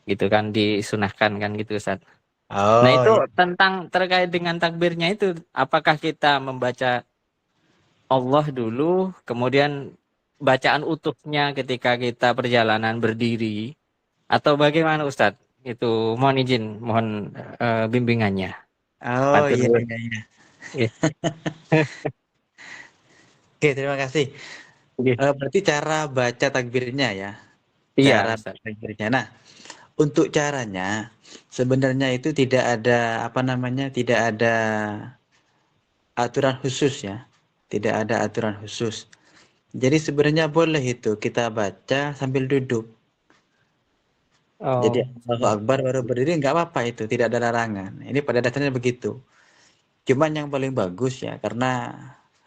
Gitu kan disunahkan kan gitu Ustadz. Nah itu tentang terkait dengan takbirnya itu, apakah kita membaca Allah dulu, kemudian bacaan utuhnya ketika kita perjalanan berdiri, atau bagaimana Ustadz? Itu mohon izin, mohon bimbingannya. Oh iya. Oke, terima kasih. Berarti cara baca takbirnya ya. Iya. Cara takbirnya. Nah, untuk caranya sebenarnya itu tidak ada tidak ada aturan khusus ya. Tidak ada aturan khusus. Jadi sebenarnya boleh itu kita baca sambil duduk. Jadi Allahu Akbar baru berdiri nggak apa-apa itu, tidak ada larangan. Ini pada dasarnya begitu. Cuman yang paling bagus ya, karena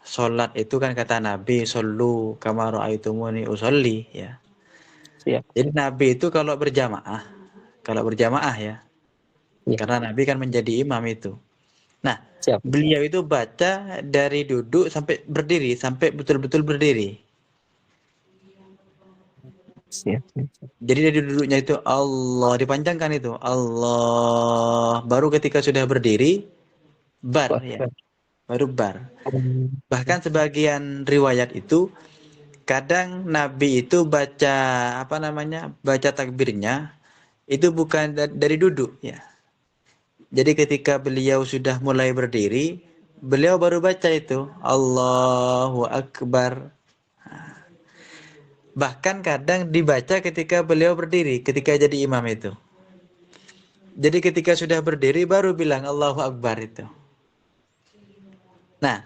sholat itu kan kata Nabi, shollu kama ra'aitumuni usolli ya. Jadi Nabi itu kalau berjamaah ya, karena Nabi kan menjadi imam itu. Nah, Siap. beliau itu baca dari duduk sampai berdiri, sampai betul-betul berdiri. Siap. Jadi dari duduknya itu Allah, dipanjangkan itu Allah. Baru ketika sudah berdiri, bar ya, baru bar. Bahkan sebagian riwayat itu kadang Nabi itu baca baca takbirnya itu bukan dari duduk ya. Jadi ketika beliau sudah mulai berdiri, beliau baru baca itu Allahu Akbar. Bahkan kadang dibaca ketika beliau berdiri, ketika jadi imam itu. Jadi ketika sudah berdiri baru bilang Allahu Akbar itu. Nah,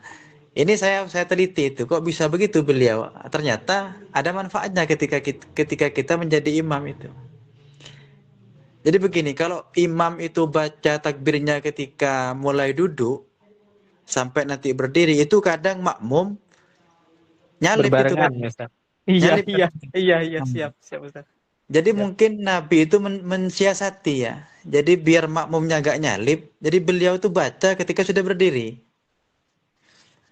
ini saya teliti itu, kok bisa begitu beliau? Ternyata ada manfaatnya ketika kita menjadi imam itu. Jadi begini, kalau imam itu baca takbirnya ketika mulai duduk sampai nanti berdiri, itu kadang makmum nyalip itu Berbarengan kan. ya Ustaz. Iya, Nyalip iya, kan. iya, siap Ustaz. Jadi Ya. mungkin Nabi itu mensiasati ya. Jadi biar makmumnya agak nyalip, jadi beliau tuh baca ketika sudah berdiri.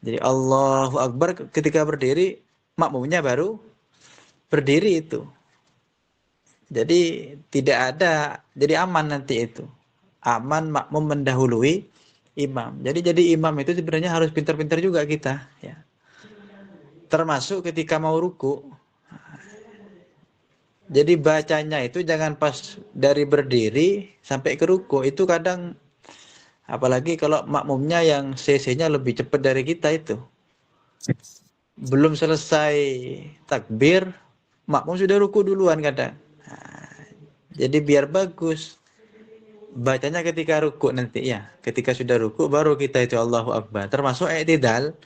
Jadi Allahu Akbar ketika berdiri, makmumnya baru berdiri itu. Jadi tidak ada, jadi aman nanti itu. Aman makmum mendahului imam. Jadi imam itu sebenarnya harus pintar-pintar juga kita ya. Termasuk ketika mau ruku. Jadi bacanya itu jangan pas dari berdiri sampai ke ruku. Itu kadang apalagi kalau makmumnya yang CC-nya lebih cepat dari kita itu. Belum selesai takbir, makmum sudah ruku duluan kadang. Jadi biar bagus. Bacanya ketika ruku nanti ya. Ketika sudah ruku baru kita itu Allahu Akbar. Termasuk i'tidal.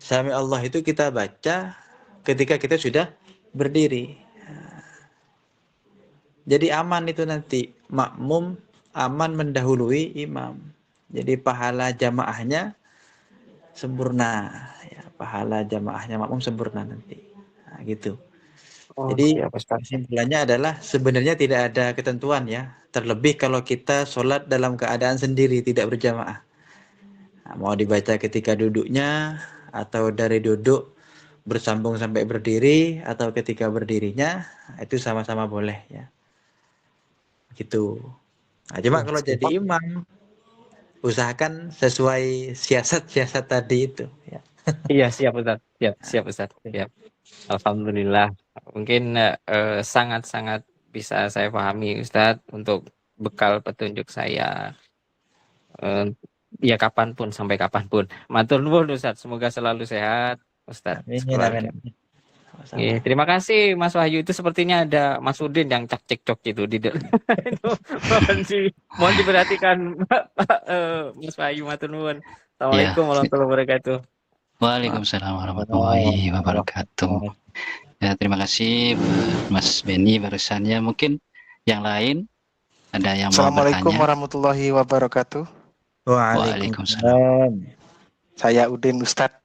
Sami Allah itu kita baca ketika kita sudah berdiri. Jadi aman itu nanti. Makmum aman mendahului imam. Jadi pahala jamaahnya sempurna. Ya, pahala jamaahnya makmum sempurna nanti. Nah, gitu. Oh, Jadi siap Ustaz. kesimpulannya adalah sebenarnya tidak ada ketentuan ya. Terlebih kalau kita sholat dalam keadaan sendiri tidak berjamaah. Nah, mau dibaca ketika duduknya atau dari duduk bersambung sampai berdiri atau ketika berdirinya itu sama-sama boleh ya. Gitu. Nah, cuma kalau jadi imam usahakan sesuai siasat-siasat tadi itu ya. Iya, siap Ustaz. Siap Ustaz. Siap. Alhamdulillah. Mungkin sangat-sangat bisa saya pahami Ustaz untuk bekal petunjuk saya. Ya kapanpun, sampai kapanpun. Matur nuwun Ustaz. Semoga selalu sehat Ustaz Amin, sekeluarga. amin. Oke, terima kasih Mas Wahyu. Itu sepertinya ada Mas Udin yang cekcok gitu di dalam. Itu mohon diperhatikan Mas Wahyu, matur nuwun. Assalamualaikum warahmatullahi wabarakatuh. Waalaikumsalam warahmatullahi wabarakatuh. Ya, terima kasih Mas Beni barusannya. Mungkin yang lain ada yang mau Assalamualaikum bertanya. warahmatullahi wabarakatuh. Waalaikumsalam. Saya Udin Ustadz.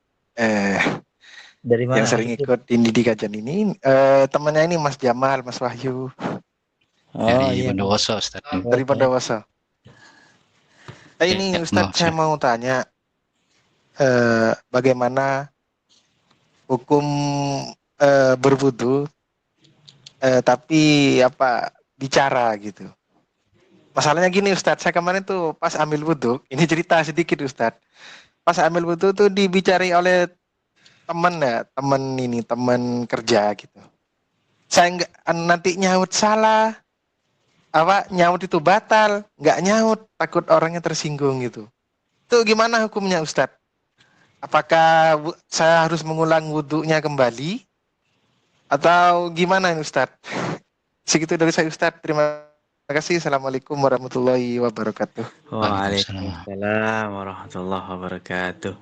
Dari mana? Yang sering ikut di kajian ini. Temannya ini Mas Jamal, Mas Wahyu. Dari Bondowoso, Ustaz. Dari Bondowoso. Ini Ustadz, saya mau tanya. Bagaimana hukum berwudu tapi bicara gitu. Masalahnya gini Ustadz, saya kemarin tuh pas ambil wudu, ini cerita sedikit Ustadz. Pas ambil wudu tuh dibicarai oleh teman kerja gitu. Saya nanti nyaut salah, nyaut itu batal, nggak nyaut, takut orangnya tersinggung gitu. Itu gimana hukumnya Ustadz? Apakah saya harus mengulang wudunya kembali? Atau gimana Ustadz? Segitu dari saya Ustadz, terima kasih. Assalamualaikum warahmatullahi wabarakatuh. Waalaikumsalam warahmatullahi wabarakatuh.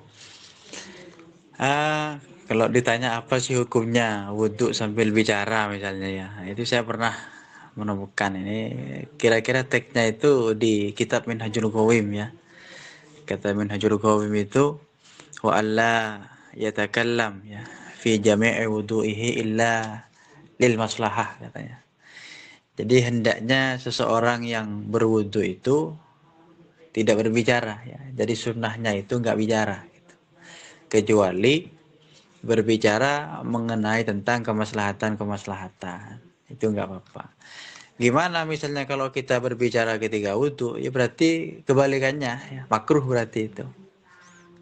Kalau ditanya apa sih hukumnya wudhu sambil bicara misalnya ya, itu saya pernah menemukan ini. Kira-kira teksnya itu di kitab Minhajul Qawim ya. Kata Minhajul Qawim itu wa alla yatakallam ya fi jami'i wudu'ihi illa lil maslahah katanya. Jadi hendaknya seseorang yang berwudu itu tidak berbicara ya. Jadi sunnahnya itu nggak bicara gitu. Kecuali berbicara mengenai tentang kemaslahatan itu nggak apa-apa. Gimana misalnya kalau kita berbicara ketika wudhu, ya berarti kebalikannya ya, makruh berarti itu.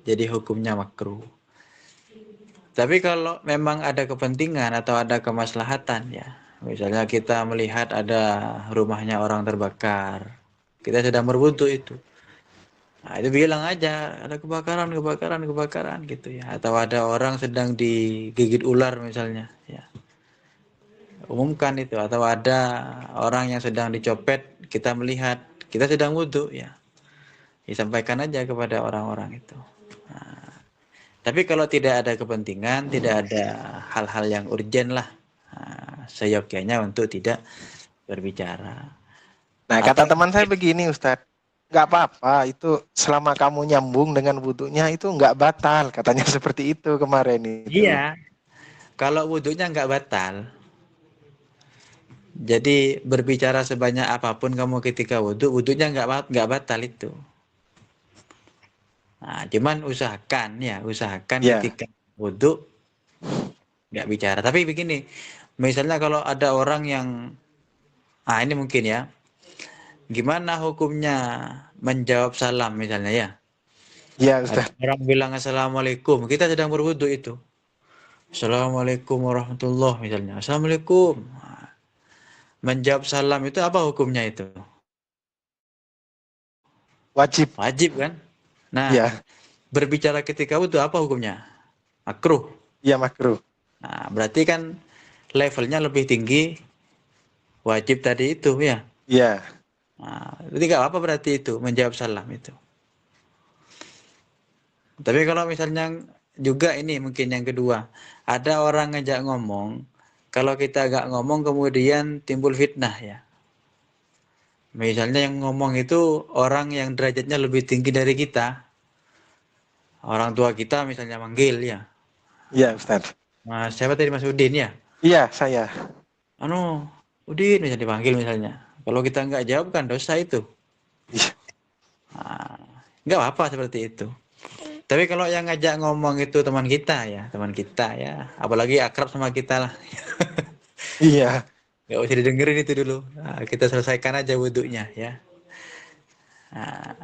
Jadi hukumnya makruh. Tapi kalau memang ada kepentingan atau ada kemaslahatan ya, misalnya kita melihat ada rumahnya orang terbakar, kita sedang berwudu itu. Nah, itu bilang aja ada kebakaran gitu ya. Atau ada orang sedang digigit ular misalnya ya. Umumkan itu. Atau ada orang yang sedang dicopet, kita melihat, kita sedang wudu ya. Disampaikan aja kepada orang-orang itu. Nah, tapi kalau tidak ada kepentingan, tidak ada hal-hal yang urgen lah, seyogyanya untuk tidak berbicara. Nah, kata teman saya begini, Ustadz, nggak apa-apa, itu selama kamu nyambung dengan wudhunya itu nggak batal, katanya seperti itu kemarin itu. Iya, kalau wudhunya nggak batal, jadi berbicara sebanyak apapun kamu ketika wudhu, wudhunya nggak batal itu. Nah, cuman usahakan ketika wudhu nggak bicara. Tapi begini, misalnya kalau ada orang yang, ini mungkin ya, gimana hukumnya menjawab salam misalnya ya? Iya, Ustaz. Orang bilang assalamualaikum, kita sedang berwudu itu. Assalamualaikum warahmatullahi misalnya. Assalamualaikum. Menjawab salam itu apa hukumnya itu? Wajib. Wajib kan? Nah, Iya. berbicara ketika wudu apa hukumnya? Makruh. Iya, makruh. Nah, berarti kan levelnya lebih tinggi wajib tadi itu ya. Iya. Nah, jadi nggak apa berarti itu menjawab salam itu. Tapi kalau misalnya juga ini mungkin yang kedua, ada orang ngajak ngomong, kalau kita nggak ngomong kemudian timbul fitnah ya. Misalnya yang ngomong itu orang yang derajatnya lebih tinggi dari kita, orang tua kita misalnya manggil ya. Iya, Ustaz. Mas siapa tadi, Mas Udin ya? Iya, saya. Udin misalnya dipanggil misalnya. Kalau kita nggak jawab kan dosa itu. Iya. Nggak apa-apa seperti itu. Tapi kalau yang ngajak ngomong itu teman kita ya, apalagi akrab sama kita lah. Iya. Nggak usah didengerin itu dulu. Nah, kita selesaikan aja wudhunya ya. Nah,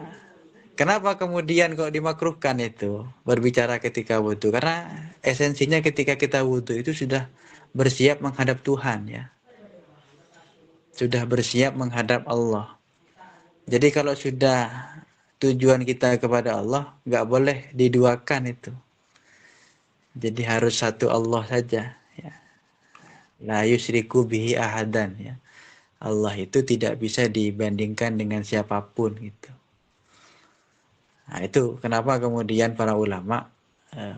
kenapa kemudian kok dimakruhkan itu berbicara ketika wudhu? Karena esensinya ketika kita wudhu itu sudah bersiap menghadap Tuhan ya. Sudah bersiap menghadap Allah. Jadi kalau sudah tujuan kita kepada Allah, nggak boleh diduakan itu. Jadi harus satu Allah saja. Ya. La yusyriku bihi ahadan. Ya. Allah itu tidak bisa dibandingkan dengan siapapun gitu. Nah itu kenapa kemudian para ulama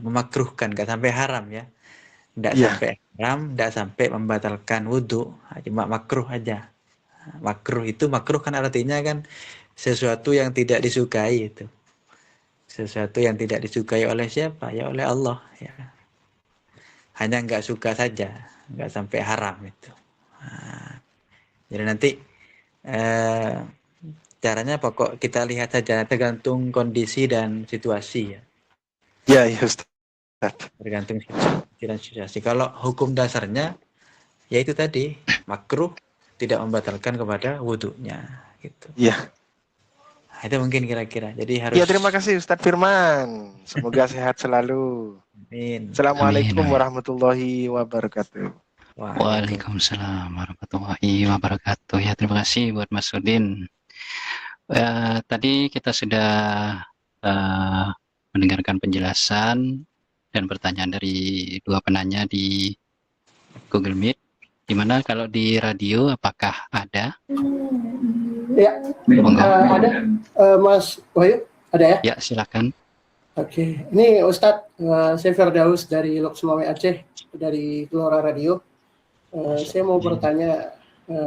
memakruhkan, nggak sampai haram ya. Nggak sampai haram, nggak sampai membatalkan wudhu, cuma makruh aja. Makruh kan artinya kan sesuatu yang tidak disukai itu. Sesuatu yang tidak disukai oleh siapa? Ya oleh Allah ya. Hanya nggak suka saja, nggak sampai haram itu. Nah, jadi nanti caranya pokok kita lihat saja, tergantung kondisi dan situasi ya. Iya, Ustaz. Tergantung situasi dan situasi. Kalau hukum dasarnya yaitu tadi makruh, tidak membatalkan kepada wudhunya gitu. Iya. Nah, itu mungkin kira-kira. Jadi harus. Ya, terima kasih Ustadz Firman. Semoga sehat selalu. Amin. Assalamualaikum Amin. warahmatullahi wabarakatuh. Waalaikumsalam warahmatullahi wabarakatuh. Ya, terima kasih buat Mas Udin. Tadi kita sudah mendengarkan penjelasan dan pertanyaan dari dua penanya di Google Meet. Gimana kalau di radio, apakah ada? Ya, ada Mas Wahyu, ada ya? Ya, silakan. Oke, ini Ustadz, saya Firdaus dari Loksmawe Aceh, dari Gelora Radio. Saya mau bertanya,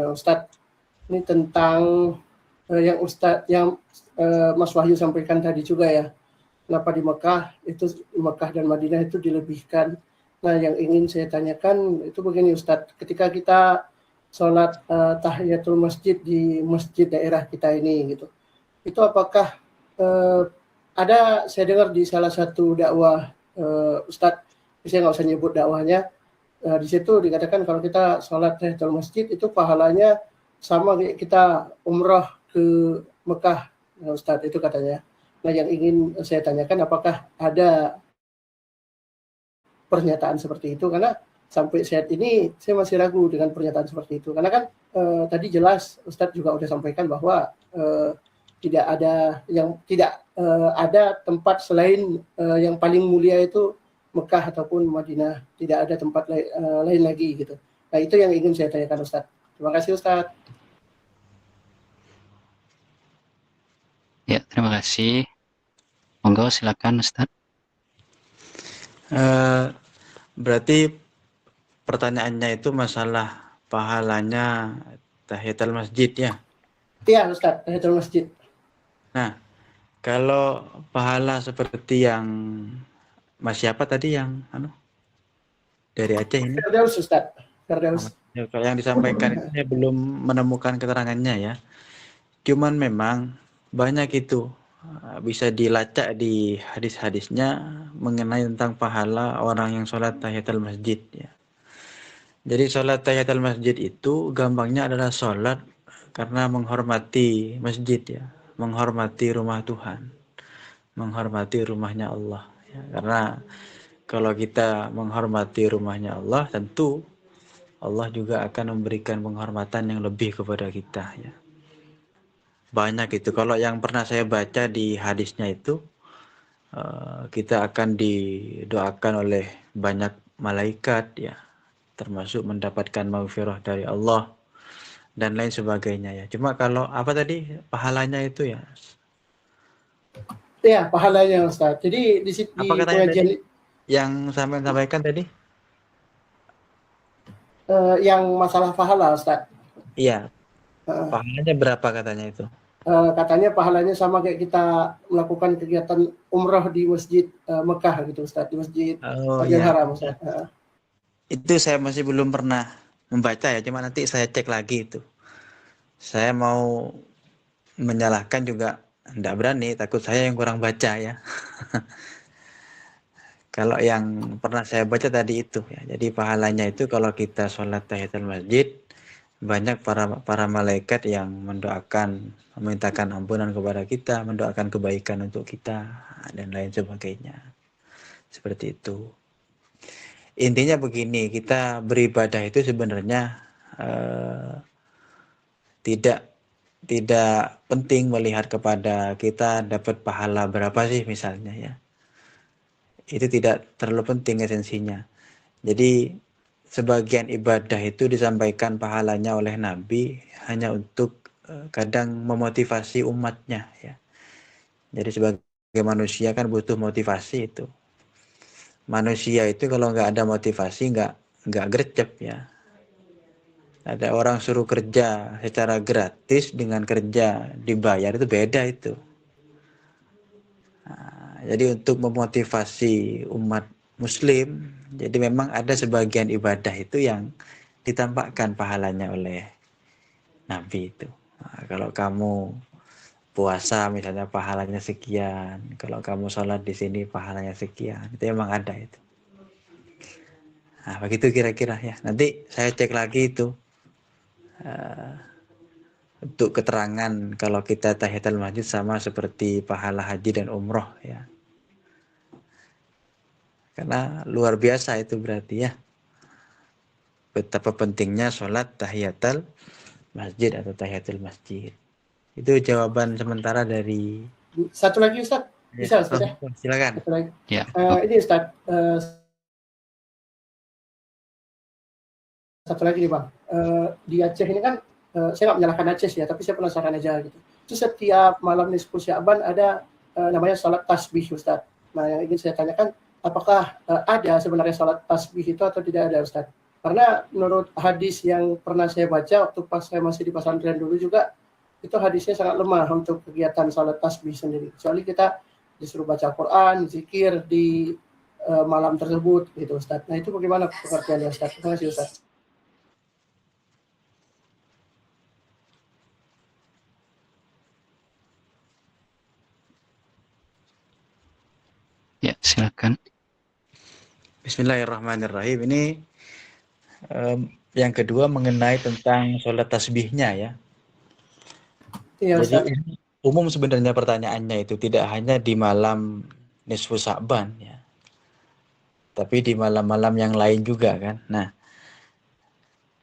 Ustadz, ini tentang yang Mas Wahyu sampaikan tadi juga ya. Kenapa di Mekah dan Madinah itu dilebihkan? Nah, yang ingin saya tanyakan itu begini Ustadz, ketika kita sholat tahiyatul masjid di masjid daerah kita ini gitu, itu apakah ada saya dengar di salah satu dakwah Ustadz, saya nggak usah nyebut dakwahnya, di situ dikatakan kalau kita sholat tahiyatul masjid itu pahalanya sama kayak kita umrah ke Mekah, Ustadz, itu katanya. Nah, yang ingin saya tanyakan, apakah ada pernyataan seperti itu? Karena sampai saat ini saya masih ragu dengan pernyataan seperti itu. Karena kan tadi jelas Ustadz juga sudah sampaikan bahwa tidak ada tempat selain yang paling mulia itu Mekah ataupun Madinah. Tidak ada tempat lain lagi gitu. Nah, itu yang ingin saya tanyakan Ustadz. Terima kasih Ustadz. Ya, terima kasih. Monggo silakan Ustadz. Berarti pertanyaannya itu masalah pahalanya tahiyatul masjid ya? Iya Ustadz, tahiyatul masjid. Nah, kalau pahala seperti yang Mas siapa tadi yang dari Aceh ini? Firdaus Ustadz. Firdaus. Ya, kalau yang disampaikan itu saya belum menemukan keterangannya ya. Cuman memang banyak itu bisa dilacak di hadis-hadisnya mengenai tentang pahala orang yang sholat tahiyatul masjid ya. Jadi sholat tahiyatul masjid itu gampangnya adalah sholat karena menghormati masjid ya, menghormati rumah Tuhan, menghormati rumahnya Allah ya. Karena kalau kita menghormati rumahnya Allah, tentu Allah juga akan memberikan penghormatan yang lebih kepada kita ya. Banyak itu. Kalau yang pernah saya baca di hadisnya itu, kita akan didoakan oleh banyak malaikat ya, termasuk mendapatkan maghfirah dari Allah dan lain sebagainya ya. Cuma kalau apa tadi pahalanya itu ya? Iya, pahalanya Ustaz. Jadi di Apa katanya pengajian tadi? Yang sampai sampaikan tadi? yang masalah pahala Ustaz. Iya. Pahalanya berapa katanya itu? Katanya pahalanya sama kayak kita melakukan kegiatan umrah di masjid Mekah gitu Ustaz, di masjid Masjidil Haram Ustaz. Itu saya masih belum pernah membaca ya, cuma nanti saya cek lagi itu. Saya mau menyalahkan juga enggak berani, takut saya yang kurang baca ya. Kalau yang pernah saya baca tadi itu ya. Jadi pahalanya itu kalau kita sholat tahiyatul masjid, banyak para malaikat yang mendoakan, memintakan ampunan kepada kita, mendoakan kebaikan untuk kita dan lain sebagainya. Seperti itu. Intinya begini, kita beribadah itu sebenarnya tidak penting melihat kepada kita dapat pahala berapa sih misalnya ya. Itu tidak terlalu penting esensinya. Jadi sebagian ibadah itu disampaikan pahalanya oleh Nabi hanya untuk kadang memotivasi umatnya ya. Jadi sebagai manusia kan butuh motivasi itu. Manusia itu kalau nggak ada motivasi nggak gercep ya. Ada orang suruh kerja secara gratis dengan kerja dibayar itu beda itu. Nah, jadi untuk memotivasi umat Muslim, jadi memang ada sebagian ibadah itu yang ditampakkan pahalanya oleh Nabi itu. Nah, kalau kamu puasa misalnya pahalanya sekian, kalau kamu sholat di sini pahalanya sekian, itu memang ada itu. Nah, begitu kira-kira ya. Nanti saya cek lagi itu untuk keterangan kalau kita tahiyatul masjid sama seperti pahala haji dan umroh ya. Karena luar biasa itu berarti ya. Betapa pentingnya sholat tahiyatul masjid atau tahiyatul masjid. Itu jawaban sementara dari. Satu lagi Ustaz, bisa Ustaz ya? Silakan. Satu lagi. Ya. Ini Ustaz, satu lagi nih Bang. Di Aceh ini kan, saya nggak menyalahkan Aceh ya, tapi saya penasaran aja gitu. Itu setiap malam nisfu Sya'ban ada namanya sholat tasbih Ustaz. Nah, yang ingin saya tanyakan, apakah ada sebenarnya sholat tasbih itu atau tidak ada Ustaz? Karena menurut hadis yang pernah saya baca waktu pas saya masih di pesantren dulu juga, itu hadisnya sangat lemah untuk kegiatan sholat tasbih sendiri. Kecuali kita disuruh baca Quran, zikir di malam tersebut gitu Ustaz. Nah, itu bagaimana pengertiannya Ustaz? Terima kasih Ustaz. silakan. Bismillahirrahmanirrahim. Ini yang kedua mengenai tentang sholat tasbihnya ya. Iya, Jadi Ustaz. umum sebenarnya pertanyaannya itu tidak hanya di malam nisfu Sa'ban ya, tapi di malam-malam yang lain juga kan. Nah,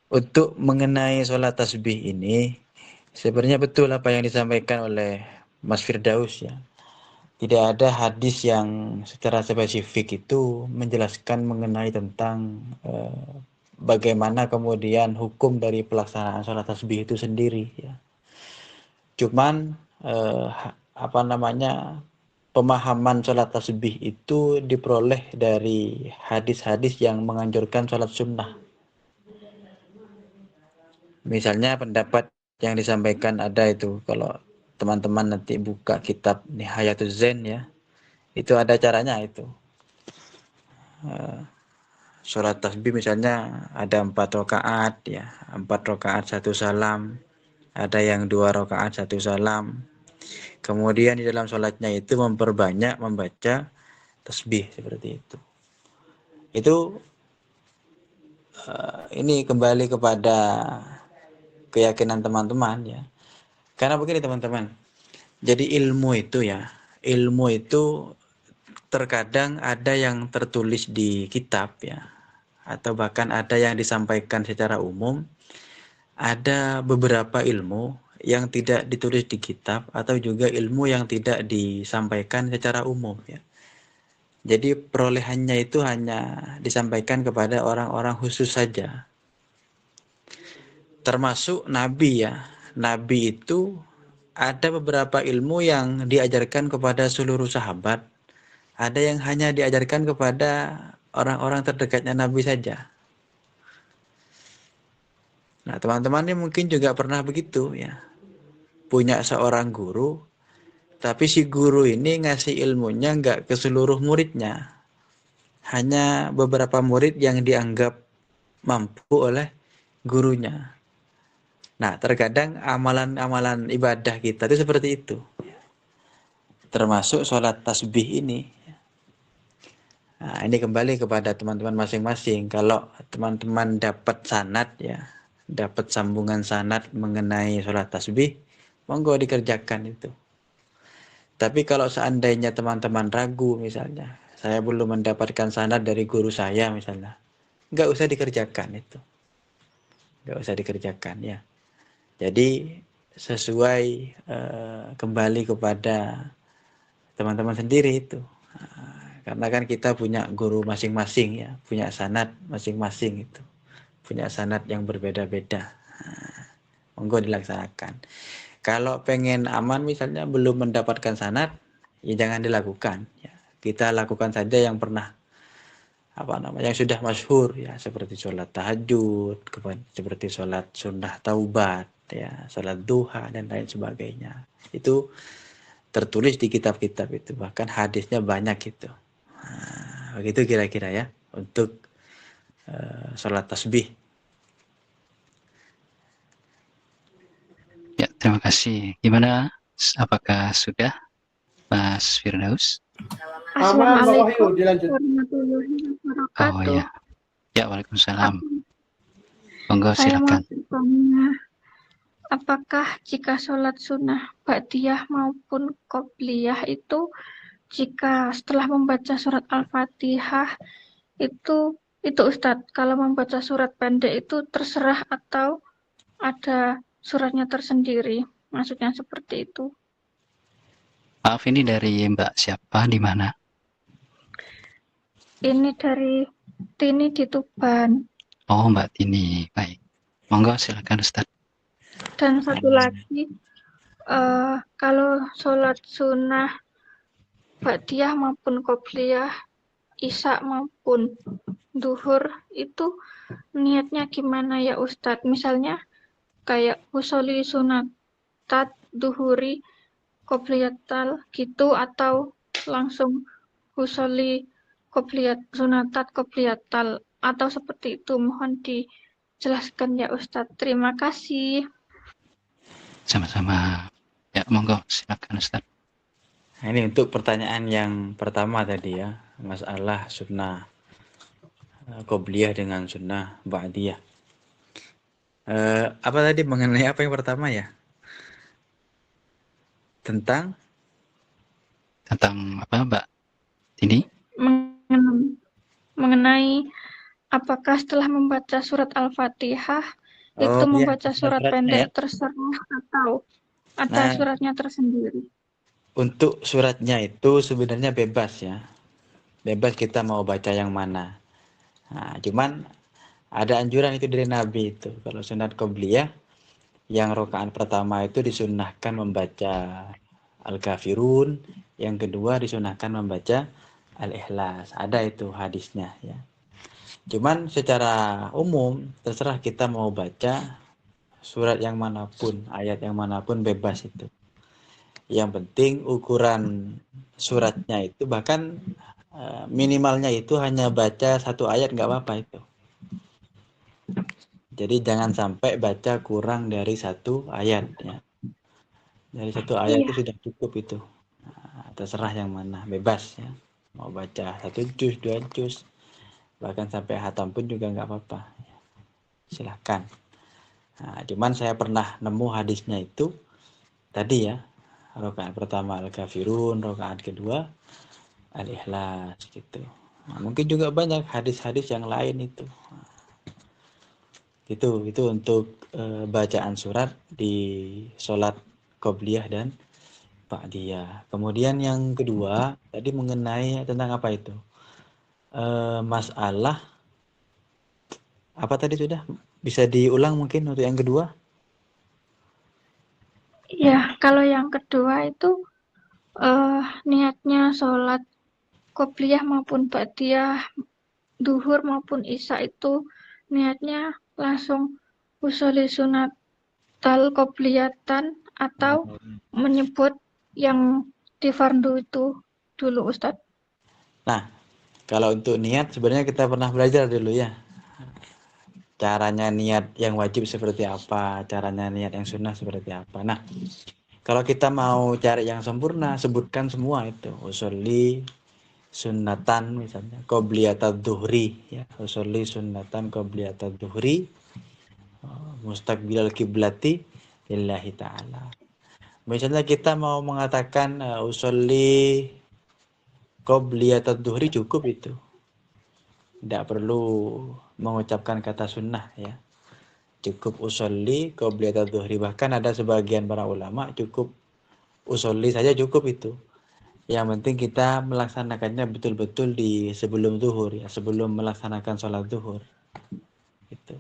untuk mengenai sholat tasbih ini sebenarnya betul apa yang disampaikan oleh Mas Firdaus ya. Tidak ada hadis yang secara spesifik itu menjelaskan mengenai tentang bagaimana kemudian hukum dari pelaksanaan sholat tasbih itu sendiri ya. Cuman pemahaman sholat tasbih itu diperoleh dari hadis-hadis yang menganjurkan sholat sunnah. Misalnya pendapat yang disampaikan ada itu, kalau teman-teman nanti buka kitab Nihayatul Zain ya, itu ada caranya itu. Sholat tasbih misalnya ada 4 rakaat ya, 4 rakaat 1 salam, ada yang 2 rakaat 1 salam. Kemudian di dalam sholatnya itu memperbanyak membaca tasbih seperti itu. Itu ini kembali kepada keyakinan teman-teman ya. Karena begini teman-teman. Jadi ilmu itu terkadang ada yang tertulis di kitab ya, atau bahkan ada yang disampaikan secara umum. Ada beberapa ilmu yang tidak ditulis di kitab atau juga ilmu yang tidak disampaikan secara umum ya. Jadi perolehannya itu hanya disampaikan kepada orang-orang khusus saja. Termasuk Nabi ya. Nabi itu ada beberapa ilmu yang diajarkan kepada seluruh sahabat. Ada yang hanya diajarkan kepada orang-orang terdekatnya Nabi saja. Nah, teman-teman ini mungkin juga pernah begitu ya. Punya seorang guru, tapi si guru ini ngasih ilmunya nggak ke seluruh muridnya. Hanya beberapa murid yang dianggap mampu oleh gurunya. Nah, terkadang amalan-amalan ibadah kita itu seperti itu. Termasuk sholat tasbih ini. Nah, ini kembali kepada teman-teman masing-masing. Kalau teman-teman dapat sanad ya, dapat sambungan sanad mengenai sholat tasbih, monggo dikerjakan itu. Tapi kalau seandainya teman-teman ragu misalnya, saya belum mendapatkan sanad dari guru saya misalnya, nggak usah dikerjakan itu. Nggak usah dikerjakan ya. Jadi sesuai kembali kepada teman-teman sendiri itu. Karena kan kita punya guru masing-masing ya, punya sanad masing-masing itu. Punya sanad yang berbeda-beda. Monggo dilaksanakan. Kalau pengen aman misalnya belum mendapatkan sanad, ya jangan dilakukan ya. Kita lakukan saja yang pernah yang sudah masyhur ya, seperti sholat tahajud, seperti sholat sunnah taubat ya, sholat duha dan lain sebagainya. Itu tertulis di kitab-kitab itu, bahkan hadisnya banyak itu. Nah, begitu kira-kira ya untuk sholat tasbih. Ya, terima kasih. Gimana? Apakah sudah, Mas Firdaus? Aman, Pak Wahyu, Assalamualaikum dilanjut. warahmatullahi Oh wabarakatuh. ya, ya Waalaikumsalam. Monggo Saya mau silakan. bertanya, apakah jika sholat sunnah ba'diyah maupun qobliyah itu jika setelah membaca surat Al-Fatihah itu Ustadz, kalau membaca surat pendek itu terserah atau ada suratnya tersendiri? Maksudnya seperti itu. Maaf, ini dari Mbak siapa, di mana? Ini dari Tini di Tuban. Oh, Mbak Tini. Baik. Monggo silakan Ustaz. Dan satu lagi, kalau sholat sunnah ba'diyah maupun qobliyah, isya maupun duhur itu niatnya gimana ya Ustadz? Misalnya kayak usolli sunatat duhuri qobliyatal gitu, atau langsung usolli sunatat qobliyatal, atau seperti itu. Mohon dijelaskan ya Ustadz. Terima kasih. Sama-sama. Ya, monggo silakan Ustaz. Nah, ini untuk pertanyaan yang pertama tadi ya, masalah sunnah qobliyah dengan sunnah ba'diyah. Apa tadi mengenai apa yang pertama ya? Tentang Tentang apa, Mbak Tini? Mengenai apakah setelah membaca surat Al-Fatihah itu iya, membaca surat suratnya pendek ya. terserah atau ada Nah, suratnya tersendiri? untuk suratnya itu sebenarnya bebas ya. Bebas kita mau baca yang mana. Nah, cuman ada anjuran itu dari Nabi itu. Kalau sunat qobliyah yang rakaat pertama itu disunnahkan membaca Al-Kafirun, yang kedua disunnahkan membaca Al-Ikhlas. Ada itu hadisnya ya. Cuman secara umum terserah kita mau baca surat yang manapun, ayat yang manapun bebas itu. Yang penting ukuran suratnya itu bahkan minimalnya itu hanya baca satu ayat nggak apa-apa itu. Jadi jangan sampai baca kurang dari satu ayat ya. Dari satu ayat itu sudah cukup itu. Nah, terserah yang mana, bebas ya. Mau baca 1 juz, 2 juz, bahkan sampai hatam pun juga nggak apa-apa. Silahkan. Nah, cuman saya pernah nemu hadisnya itu tadi ya. Rakaat pertama Al-Kafirun, rakaat kedua Al-Ikhlas gitu. Nah, mungkin juga banyak hadis-hadis yang lain itu. Itu untuk bacaan surat di sholat qobliyah dan ba'diyah. Kemudian yang kedua tadi mengenai tentang apa itu? Masalah apa tadi sudah bisa diulang mungkin untuk yang kedua? Ya, kalau yang kedua itu niatnya sholat qobliyah maupun ba'diyah, duhur maupun isya itu niatnya langsung usolli sunatal qobliyatan atau menyebut yang di fardu itu dulu, Ustadz. Nah, kalau untuk niat sebenarnya kita pernah belajar dulu ya. Caranya niat yang wajib seperti apa, caranya niat yang sunnah seperti apa. Nah, kalau kita mau cari yang sempurna, sebutkan semua itu. Usolli sunnatan misalnya, qobliyatad duhri ya, usolli sunnatan qobliyatad duhri, mustaqbilal kiblati lillahi ta'ala. Misalnya kita mau mengatakan usolli qobliyatad duhri cukup itu. Tidak perlu mengucapkan kata sunnah ya. Cukup usolli qobliyatad duhri. Bahkan ada sebagian para ulama cukup usolli saja cukup itu. Yang penting kita melaksanakannya betul-betul di sebelum zuhur ya, sebelum melaksanakan sholat zuhur. Itu.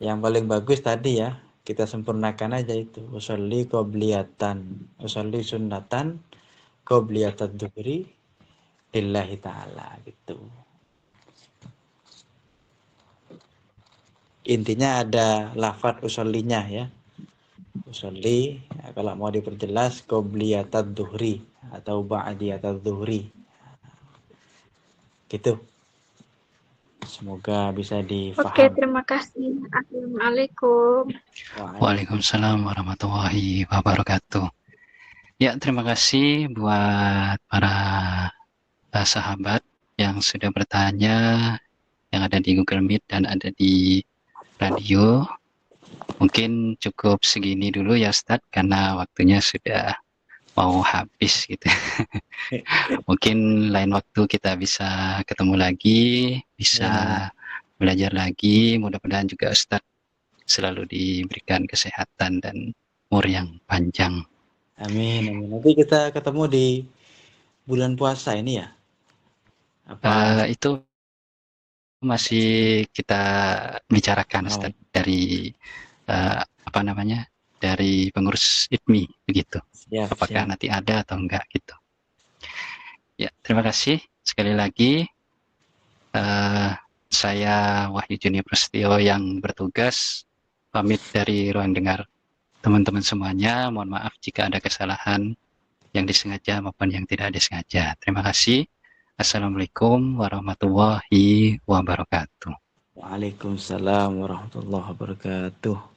Yang paling bagus tadi ya, kita sempurnakan aja itu. Usolli qobliyatan, usolli sunnatan qobliyatad duhri lillahi ta'ala gitu. Intinya ada lafadz usollinya ya. Usolli ya, kalau mau diperjelas qobliyatad duhri atau ba'diyatad duhri. Gitu. Semoga bisa difaham. Oke, terima kasih. Assalamualaikum. Waalaikumsalam warahmatullahi wabarakatuh. Ya, terima kasih buat para sahabat yang sudah bertanya, yang ada di Google Meet dan ada di radio. Mungkin cukup segini dulu ya Ustadz, karena waktunya sudah mau habis gitu. Mungkin lain waktu kita bisa ketemu lagi, bisa belajar lagi. Mudah-mudahan juga Ustadz selalu diberikan kesehatan dan umur yang panjang. Amin, amin. Nanti kita ketemu di bulan puasa ini ya? Itu masih kita bicarakan Ustadz, dari dari pengurus ITMI begitu. Siap, apakah nanti ada atau enggak gitu. Ya, terima kasih sekali lagi. Saya Wahyu Juni Prasetyo yang bertugas pamit dari ruang dengar teman-teman semuanya. Mohon maaf jika ada kesalahan yang disengaja maupun yang tidak disengaja. Terima kasih. Assalamualaikum warahmatullahi wabarakatuh. Waalaikumsalam warahmatullahi wabarakatuh.